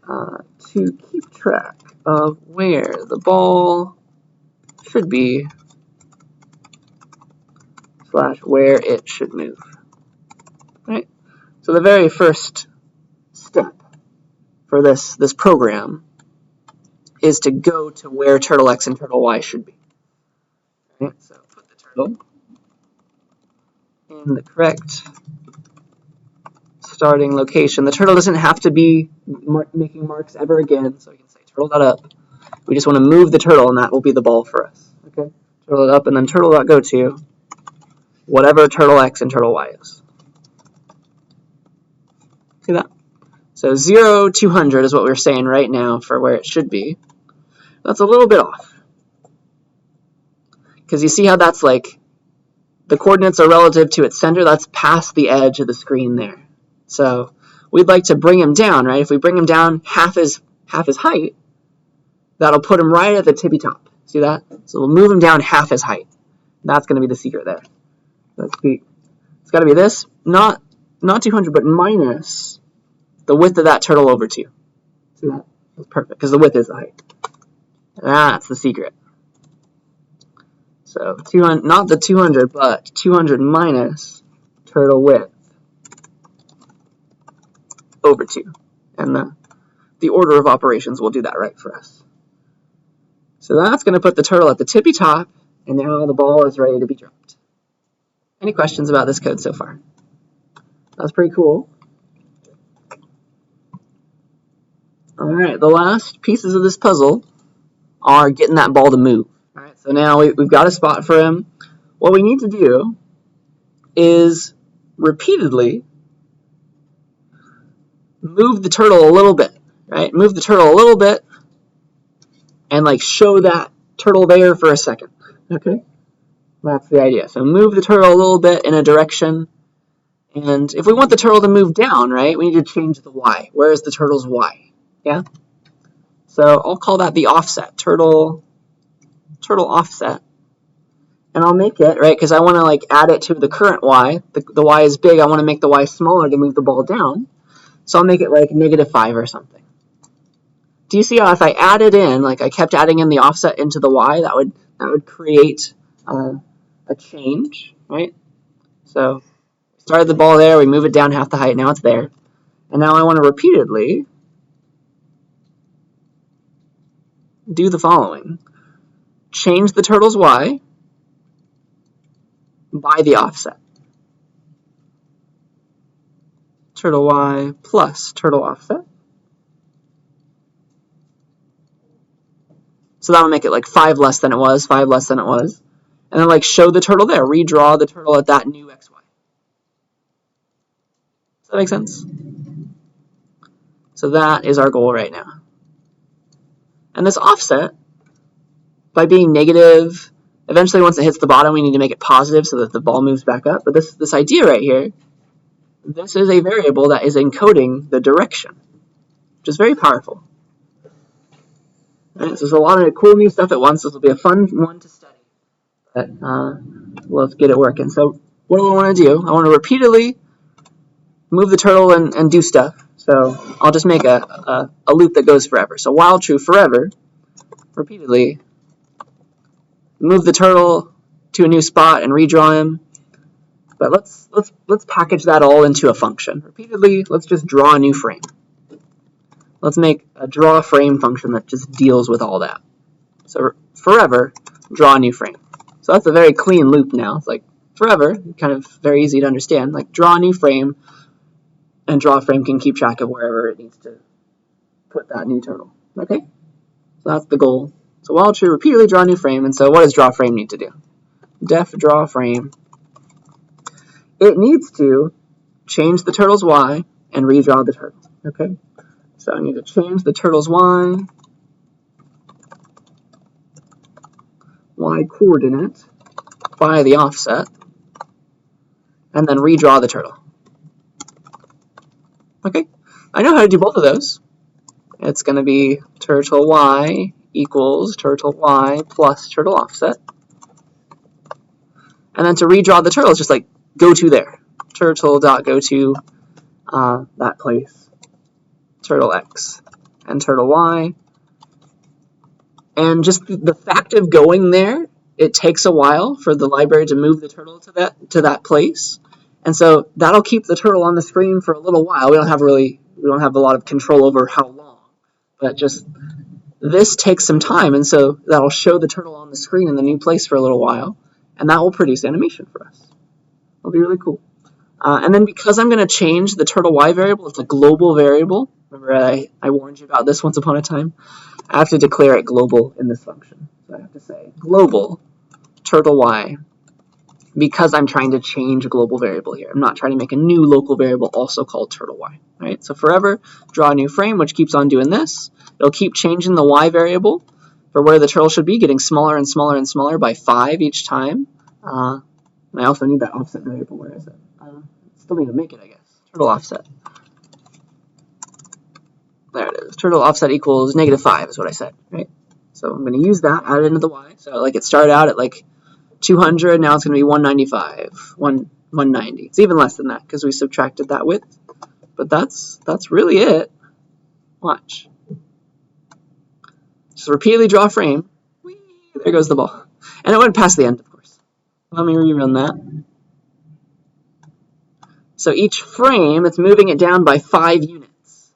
to keep track of where the ball should be / where it should move. Right? So the very first step for this program is to go to where turtle x and turtle y should be. Right? So put the turtle in the correct starting location. The turtle doesn't have to be making marks ever again, so we can say turtle.up. We just want to move the turtle, and that will be the ball for us. Okay, turtle.up, and then turtle.goto, whatever turtle x and turtle y is. See that? So 0, 200 is what we're saying right now for where it should be. That's a little bit off. Because you see how that's like, the coordinates are relative to its center, that's past the edge of the screen there. So we'd like to bring him down, right? If we bring him down half his height, that'll put him right at the tippy top. See that? So we'll move him down half his height. That's going to be the secret there. It's got to be this, not 200, but minus the width of that turtle over 2. See that? That's perfect, because the width is the height. That's the secret. So 200, not the 200, but 200 minus turtle width over 2. And the order of operations will do that right for us. So that's going to put the turtle at the tippy top, and now the ball is ready to be dropped. Any questions about this code so far? That's pretty cool. All right, the last pieces of this puzzle are getting that ball to move. All right, so now we've got a spot for him. What we need to do is repeatedly move the turtle a little bit, right? Move the turtle a little bit and like show that turtle there for a second, okay? That's the idea. So move the turtle a little bit in a direction, and if we want the turtle to move down, right, we need to change the y. Where is the turtle's y? Yeah? So I'll call that the offset, turtle offset. And I'll make it, right, because I want to like add it to the current y. The y is big, I want to make the y smaller to move the ball down. So I'll make it like -5 or something. Do you see how if I added in, like I kept adding in the offset into the y, that would create a change, right? So we started the ball there, we move it down half the height, now it's there. And now I want to repeatedly do the following. Change the turtle's y by the offset. Turtle y plus turtle offset. So that would make it like 5 less than it was, 5 less than it was. And then like show the turtle there, redraw the turtle at that new xy. Does that make sense? So that is our goal right now. And this offset, by being negative, eventually once it hits the bottom, we need to make it positive so that the ball moves back up. But this idea right here, this is a variable that is encoding the direction, which is very powerful. Right, so there's a lot of cool new stuff at once. This will be a fun one to study. But let's get it working. So what do I want to do? I want to repeatedly move the turtle and do stuff. So I'll just make a loop that goes forever. So while true forever, repeatedly move the turtle to a new spot and redraw him. But let's package that all into a function. Repeatedly, let's just draw a new frame. Let's make a draw frame function that just deals with all that. So forever, draw a new frame. So that's a very clean loop now. It's like forever, kind of very easy to understand. Like draw a new frame, and draw frame can keep track of wherever it needs to put that new turtle. Okay? So that's the goal. So while true, repeatedly draw a new frame. And so what does draw frame need to do? Def draw frame. It needs to change the turtle's y and redraw the turtle. Okay? So I need to change the turtle's y coordinate by the offset, and then redraw the turtle. Okay, I know how to do both of those. It's going to be turtle y equals turtle y plus turtle offset. And then to redraw the turtle, it's just like go to there. Turtle dot go to that place. Turtle x and turtle y. And just the fact of going there, it takes a while for the library to move the turtle to that place. And so that'll keep the turtle on the screen for a little while. We don't have a lot of control over how long. But just this takes some time, and so that'll show the turtle on the screen in the new place for a little while, and that will produce animation for us. It'll be really cool. And then because I'm going to change the turtle y variable, it's a global variable. Remember I warned you about this once upon a time? I have to declare it global in this function. So I have to say global turtle y because I'm trying to change a global variable here. I'm not trying to make a new local variable also called turtle y. Right? So forever, draw a new frame, which keeps on doing this. It'll keep changing the y variable for where the turtle should be, getting smaller and smaller and smaller by 5 each time. And I also need that offset variable. Where is it? Still need to make it, I guess. Turtle offset. There it is. Turtle offset equals -5 is what I said, right? So I'm going to use that, add it into the y. So like it started out at like 200, now it's going to be 195, 190. It's even less than that because we subtracted that width. But that's really it. Watch. Just repeatedly draw a frame. Whee, there goes the ball. And it went past the end, of course. Let me rerun that. So each frame, it's moving it down by 5 units.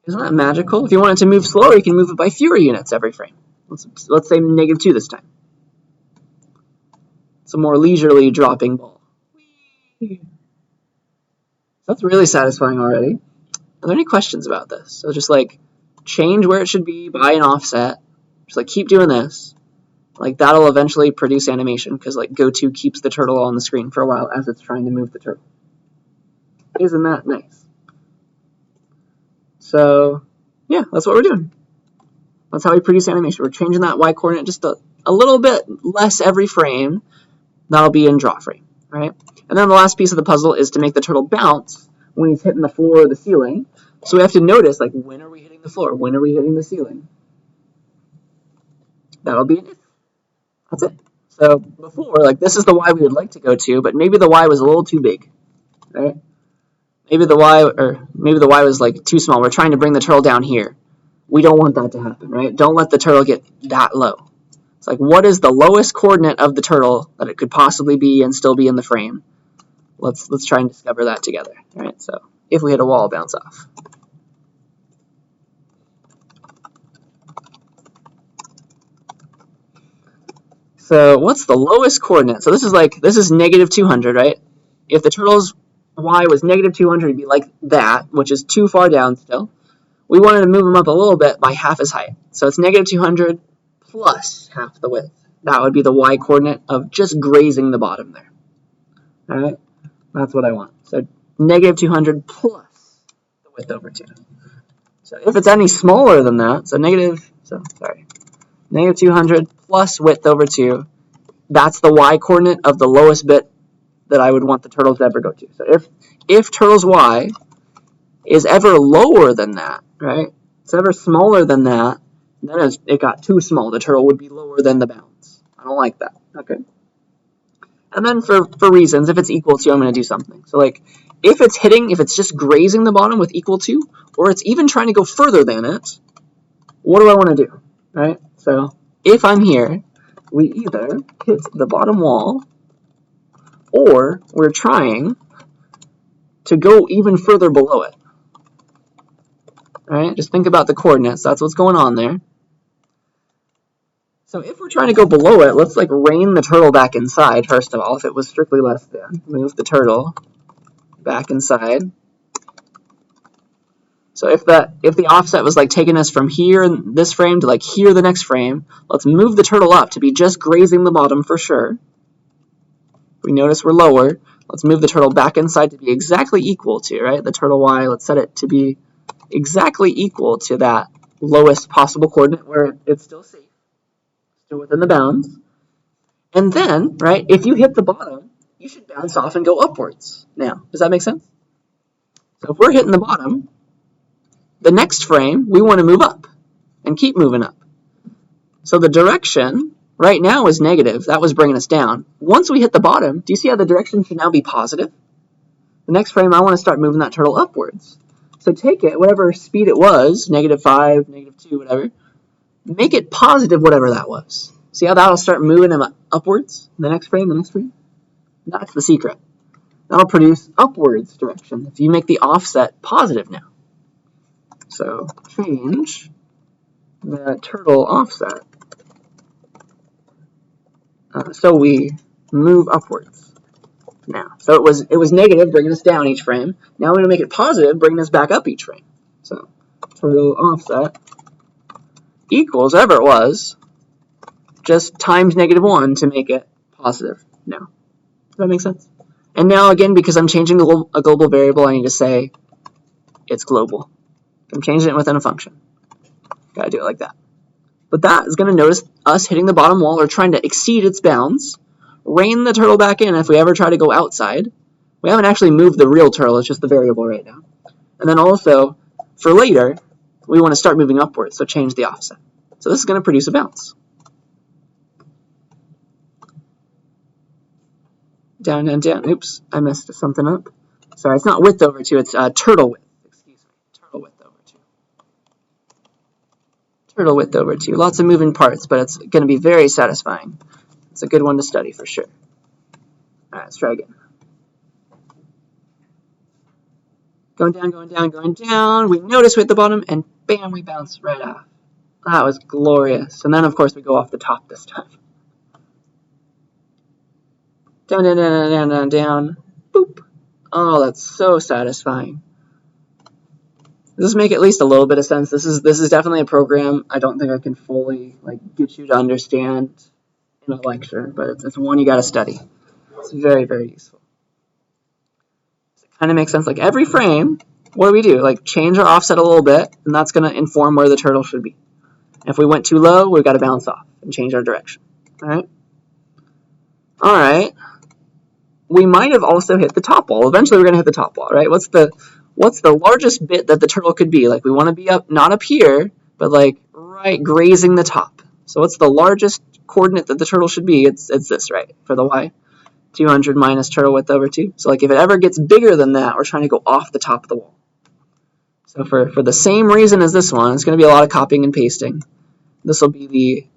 Isn't that magical? If you want it to move slower, you can move it by fewer units every frame. Let's say -2 this time. It's a more leisurely dropping ball. That's really satisfying already. Are there any questions about this? So just like change where it should be by an offset. Just like keep doing this. Like that'll eventually produce animation because like GoTo keeps the turtle on the screen for a while as it's trying to move the turtle. Isn't that nice? So yeah, that's what we're doing. That's how we produce animation. We're changing that Y coordinate just a little bit less every frame. That'll be in draw frame, right? And then the last piece of the puzzle is to make the turtle bounce when he's hitting the floor or the ceiling. So we have to notice, like, when are we hitting the floor? When are we hitting the ceiling? That'll be an if. That's it. So before, like, this is the Y we would like to go to, but maybe the Y was a little too big, right? Maybe the Y was like too small. We're trying to bring the turtle down here. We don't want that to happen, right? Don't let the turtle get that low. It's like, what is the lowest coordinate of the turtle that it could possibly be and still be in the frame? Let's try and discover that together, right? So if we hit a wall, bounce off. So what's the lowest coordinate? So this is negative 200, right? If the turtle's Y was negative 200, it'd be like that, which is too far down still. We wanted to move them up a little bit by half as height. So it's negative 200 plus half the width. That would be the Y coordinate of just grazing the bottom there. All right, that's what I want. So negative 200 plus the width over 2. So if it's any smaller than that, so negative 200 plus width over 2, that's the Y coordinate of the lowest bit that I would want the turtle to ever go to. So if turtle's Y is ever lower than that, right? It's ever smaller than that, then it got too small. The turtle would be lower than the bounds. I don't like that, okay? And then for reasons, if it's equal to, I'm going to do something. So like, if it's just grazing the bottom with equal to, or it's even trying to go further than it, what do I want to do, right? So if I'm here, we either hit the bottom wall, or we're trying to go even further below it. All right, just think about the coordinates. That's what's going on there. So if we're trying to go below it, let's like rein the turtle back inside, first of all, if it was strictly less than. Move the turtle back inside. So if the offset was like taking us from here in this frame to like here the next frame, let's move the turtle up to be just grazing the bottom for sure. We notice we're lower. Let's move the turtle back inside to be exactly equal to, right? The turtle Y, let's set it to be exactly equal to that lowest possible coordinate where it's still safe, still within the bounds. And then, right, if you hit the bottom, you should bounce off and go upwards. Now, does that make sense? So if we're hitting the bottom, the next frame, we want to move up and keep moving up. So the direction right now is negative. That was bringing us down. Once we hit the bottom, do you see how the direction should now be positive? The next frame, I want to start moving that turtle upwards. So take it, whatever speed it was, -5, -2, whatever, make it positive whatever that was. See how that'll start moving them upwards? The next frame, the next frame? That's the secret. That'll produce upwards direction if you make the offset positive now. So change the turtle offset so we move upwards now. So it was negative, bringing us down each frame. Now we're going to make it positive, bringing us back up each frame. So turtle offset equals whatever it was, just times -1 to make it positive now. Does that make sense? And now again, because I'm changing a global variable, I need to say it's global. I'm changing it within a function. Gotta do it like that. But that is going to notice us hitting the bottom wall or trying to exceed its bounds, rein the turtle back in if we ever try to go outside. We haven't actually moved the real turtle, it's just the variable right now. And then also, for later, we want to start moving upwards, so change the offset. So this is going to produce a bounce. Down, down, down. Oops, I messed something up. Sorry, it's not width over 2, it's turtle width. Excuse me, turtle width over 2. Turtle width over 2. Lots of moving parts, but it's going to be very satisfying. It's a good one to study for sure. All right, let's try again. Going down, going down, going down. We notice we hit the bottom, and bam, we bounce right off. That was glorious. And then, of course, we go off the top this time. Down, down, down, down, down, down. Boop. Oh, that's so satisfying. Does this make at least a little bit of sense? This is definitely a program I don't think I can fully get you to understand in a lecture, but it's one you got to study. It's very, very useful. It kind of makes sense. Like every frame, what do? Change our offset a little bit, and that's going to inform where the turtle should be. And if we went too low, we've got to bounce off and change our direction. All right. All right. We might have also hit the top wall. Eventually, we're going to hit the top wall, right? What's the largest bit that the turtle could be? We want to be not up here, but right grazing the top. So what's the largest coordinate that the turtle should be? It's this, right? For the y, 200 minus turtle width over 2. So if it ever gets bigger than that, we're trying to go off the top of the wall. So for the same reason as this one, it's going to be a lot of copying and pasting. This will be the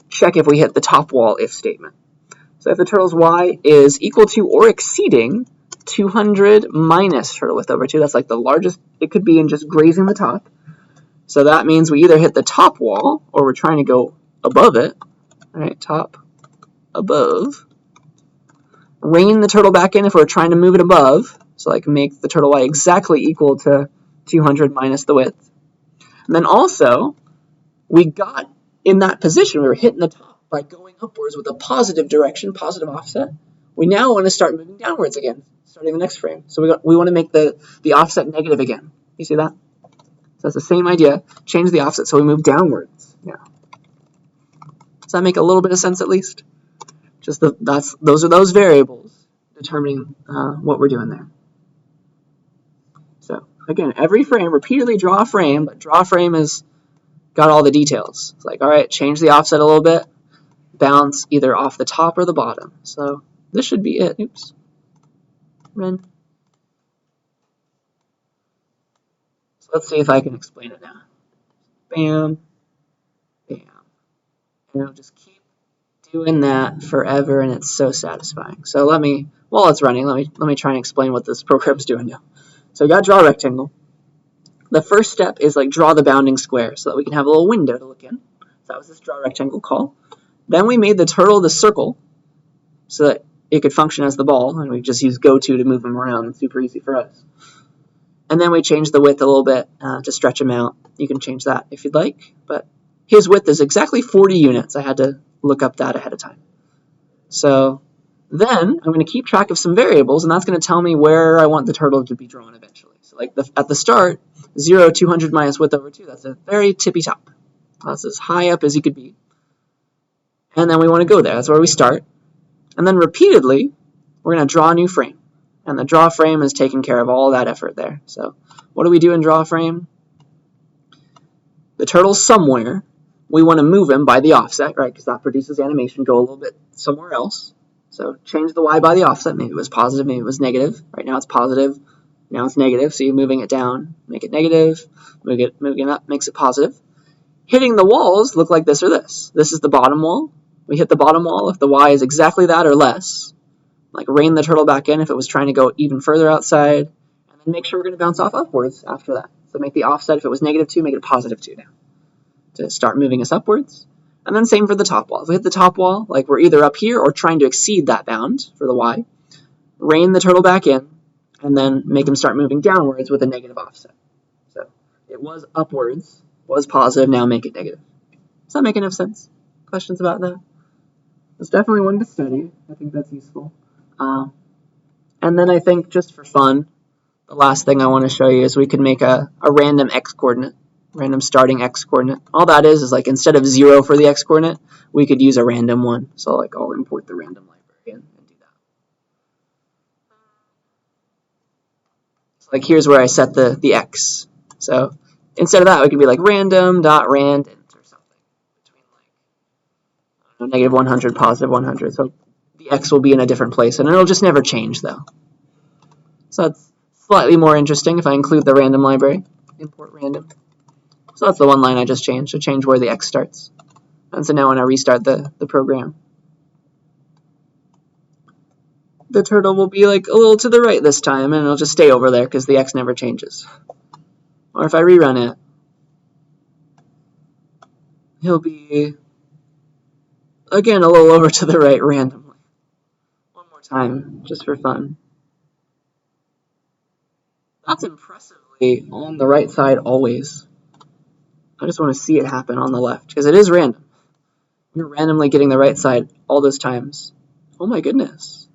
check if we hit the top wall if statement. So if the turtle's y is equal to or exceeding 200 minus turtle width over 2, that's the largest it could be in just grazing the top. So that means we either hit the top wall or we're trying to go above it. All right, top, above. Rein the turtle back in if we're trying to move it above. So make the turtle y exactly equal to 200 minus the width. And then also, we got in that position, we were hitting the top by going upwards with a positive direction, positive offset. We now want to start moving downwards again, starting the next frame. So we want to make the offset negative again. You see that? So that's the same idea. Change the offset so we move downwards. Yeah. Does that make a little bit of sense at least? Just those are those variables determining what we're doing there. So again, every frame, repeatedly draw a frame, but draw a frame has got all the details. It's all right, change the offset a little bit, bounce either off the top or the bottom. So this should be it. Oops. Ren. So let's see if I can explain it now. Bam, bam. And it'll just keep doing that forever, and it's so satisfying. So while it's running, let me try and explain what this program's doing now. So we got to draw a rectangle. The first step is draw the bounding square so that we can have a little window to look in. So that was this draw rectangle call. Then we made the turtle the circle so that it could function as the ball, and we just use goto to move him around. It's super easy for us. And then we changed the width a little bit to stretch him out. You can change that if you'd like, but his width is exactly 40 units. I had to look up that ahead of time. So then I'm going to keep track of some variables, and that's going to tell me where I want the turtle to be drawn eventually. So at the start, 0, 200 minus width over 2, that's a very tippy top. That's as high up as you could be. And then we want to go there. That's where we start. And then repeatedly, we're going to draw a new frame. And the draw frame is taking care of all that effort there. So what do we do in draw frame? The turtle's somewhere. We want to move him by the offset, right? Because that produces animation. Go a little bit somewhere else. So change the y by the offset. Maybe it was positive, maybe it was negative. Right now it's positive. Now it's negative. So you're moving it down, make it negative. Moving it up makes it positive. Hitting the walls look like this or this. This is the bottom wall. We hit the bottom wall if the y is exactly that or less. Rein the turtle back in if it was trying to go even further outside. And then make sure we're going to bounce off upwards after that. So make the offset, if it was -2, make it a +2 now to start moving us upwards. And then same for the top wall. If we hit the top wall, we're either up here or trying to exceed that bound for the y. Rein the turtle back in, and then make him start moving downwards with a negative offset. So it was upwards, was positive, now make it negative. Does that make enough sense? Questions about that? It's definitely one to study. I think that's useful. And then I think just for fun, the last thing I want to show you is we could make a random x coordinate, random starting x coordinate. All that is instead of 0 for the x coordinate, we could use a random one. So I'll import the random library and do that. So here's where I set the x. So instead of that, we could be random.rand int or something between -100, +100. So the x will be in a different place, and it'll just never change though. So that's slightly more interesting if I include the random library. Import random. So that's the one line I just changed, to change where the x starts. And so now when I restart the program, the turtle will be a little to the right this time, and it'll just stay over there because the x never changes. Or if I rerun it, he'll be, again, a little over to the right randomly. One more time, just for fun. That's impressively randomly on the right side always. I just want to see it happen on the left because it is random. You're randomly getting the right side all those times. Oh my goodness.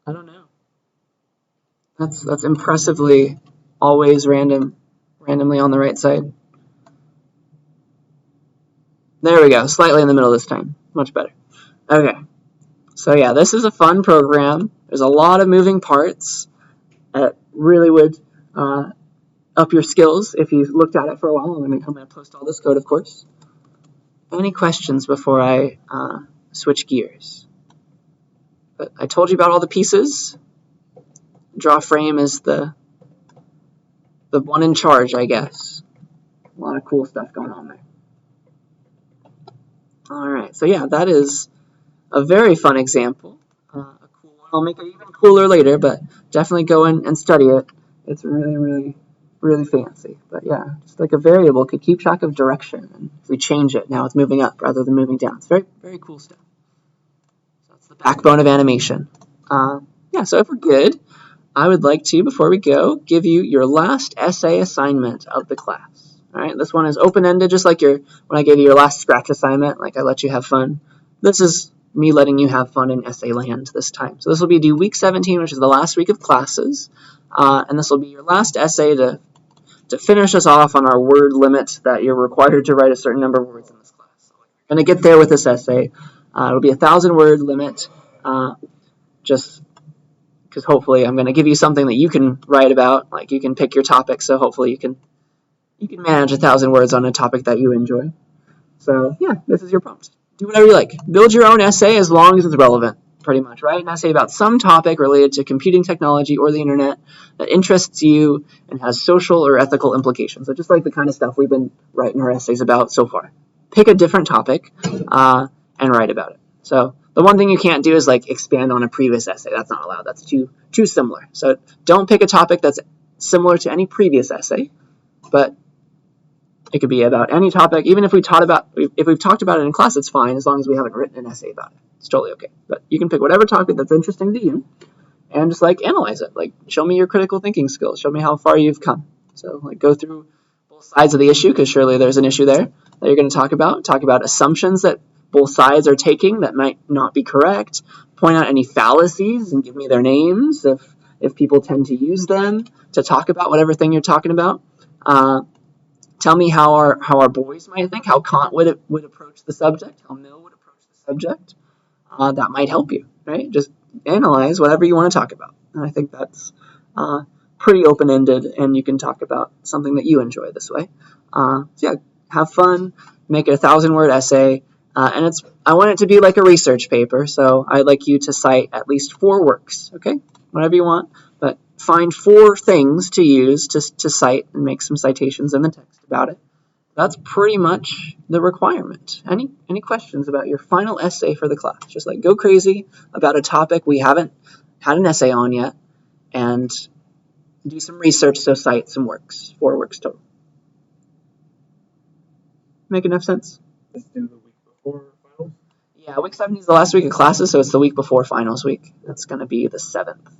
I don't know. That's impressively always randomly on the right side. There we go, slightly in the middle this time. Much better. Okay, so yeah, this is a fun program. There's a lot of moving parts. It really would up your skills if you looked at it for a while. I'm going to post all this code, of course. Any questions before I switch gears? But I told you about all the pieces. Draw frame is the one in charge, I guess. A lot of cool stuff going on there. All right, so yeah, that is a very fun example. A cool one. I'll make it even cooler later, but definitely go in and study it. It's really, really, really fancy. But yeah, just like a variable could keep track of direction. And if we change it, now it's moving up rather than moving down. It's very, very cool stuff. So that's the backbone of animation. Yeah, so if we're good, I would like to, before we go, give you your last essay assignment of the class. All right, this one is open-ended, just like when I gave you your last scratch assignment, like I let you have fun. This is me letting you have fun in essay land this time. So this will be due week 17, which is the last week of classes, and this will be your last essay to finish us off on our word limit that you're required to write a certain number of words in this class. So you're going to get there with this essay. It'll be a 1,000-word limit, just because hopefully I'm going to give you something that you can write about, like you can pick your topic, so hopefully you can manage 1,000 words on a topic that you enjoy. So yeah, this is your prompt. Do whatever you like. Build your own essay as long as it's relevant, pretty much, right? An essay about some topic related to computing technology or the internet that interests you and has social or ethical implications. So just like the kind of stuff we've been writing our essays about so far. Pick a different topic and write about it. So the one thing you can't do is like expand on a previous essay. That's not allowed. That's too similar. So don't pick a topic that's similar to any previous essay, but it could be about any topic. Even if we've talked about it in class, it's fine as long as we haven't written an essay about it. It's totally okay. But you can pick whatever topic that's interesting to you and just like analyze it. Like show me your critical thinking skills. Show me how far you've come. So like go through both sides of the issue because surely there's an issue there that you're going to talk about. Talk about assumptions that both sides are taking that might not be correct. Point out any fallacies and give me their names if people tend to use them to talk about whatever thing you're talking about. Tell me how our boys might think, how Kant would approach the subject, how Mill would approach the subject. That might help you, right? Just analyze whatever you want to talk about. And I think that's pretty open-ended, and you can talk about something that you enjoy this way. So yeah, have fun, make it a 1,000-word essay, and I want it to be like a research paper, so I'd like you to cite at least 4 works, okay? Whatever you want, but find 4 things to use to cite and make some citations in the text about it. That's pretty much the requirement. Any questions about your final essay for the class? Just like go crazy about a topic we haven't had an essay on yet and do some research, so cite some works, 4 works total. Make enough sense? Let's do the week before finals. Yeah, week 17 is the last week of classes, so it's the week before finals week. That's going to be the 7th.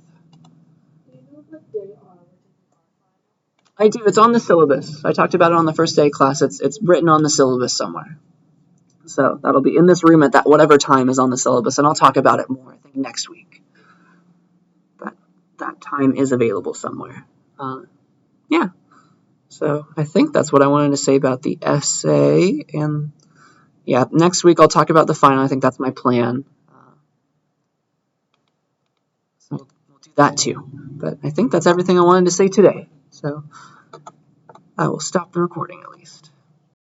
I do. It's on the syllabus. I talked about it on the first day of class. It's written on the syllabus somewhere. So that'll be in this room at that whatever time is on the syllabus, and I'll talk about it more, I think, next week. That time is available somewhere. Yeah. So I think that's what I wanted to say about the essay. And yeah, next week I'll talk about the final. I think that's my plan. So we'll do that too. But I think that's everything I wanted to say today. So I will stop the recording at least.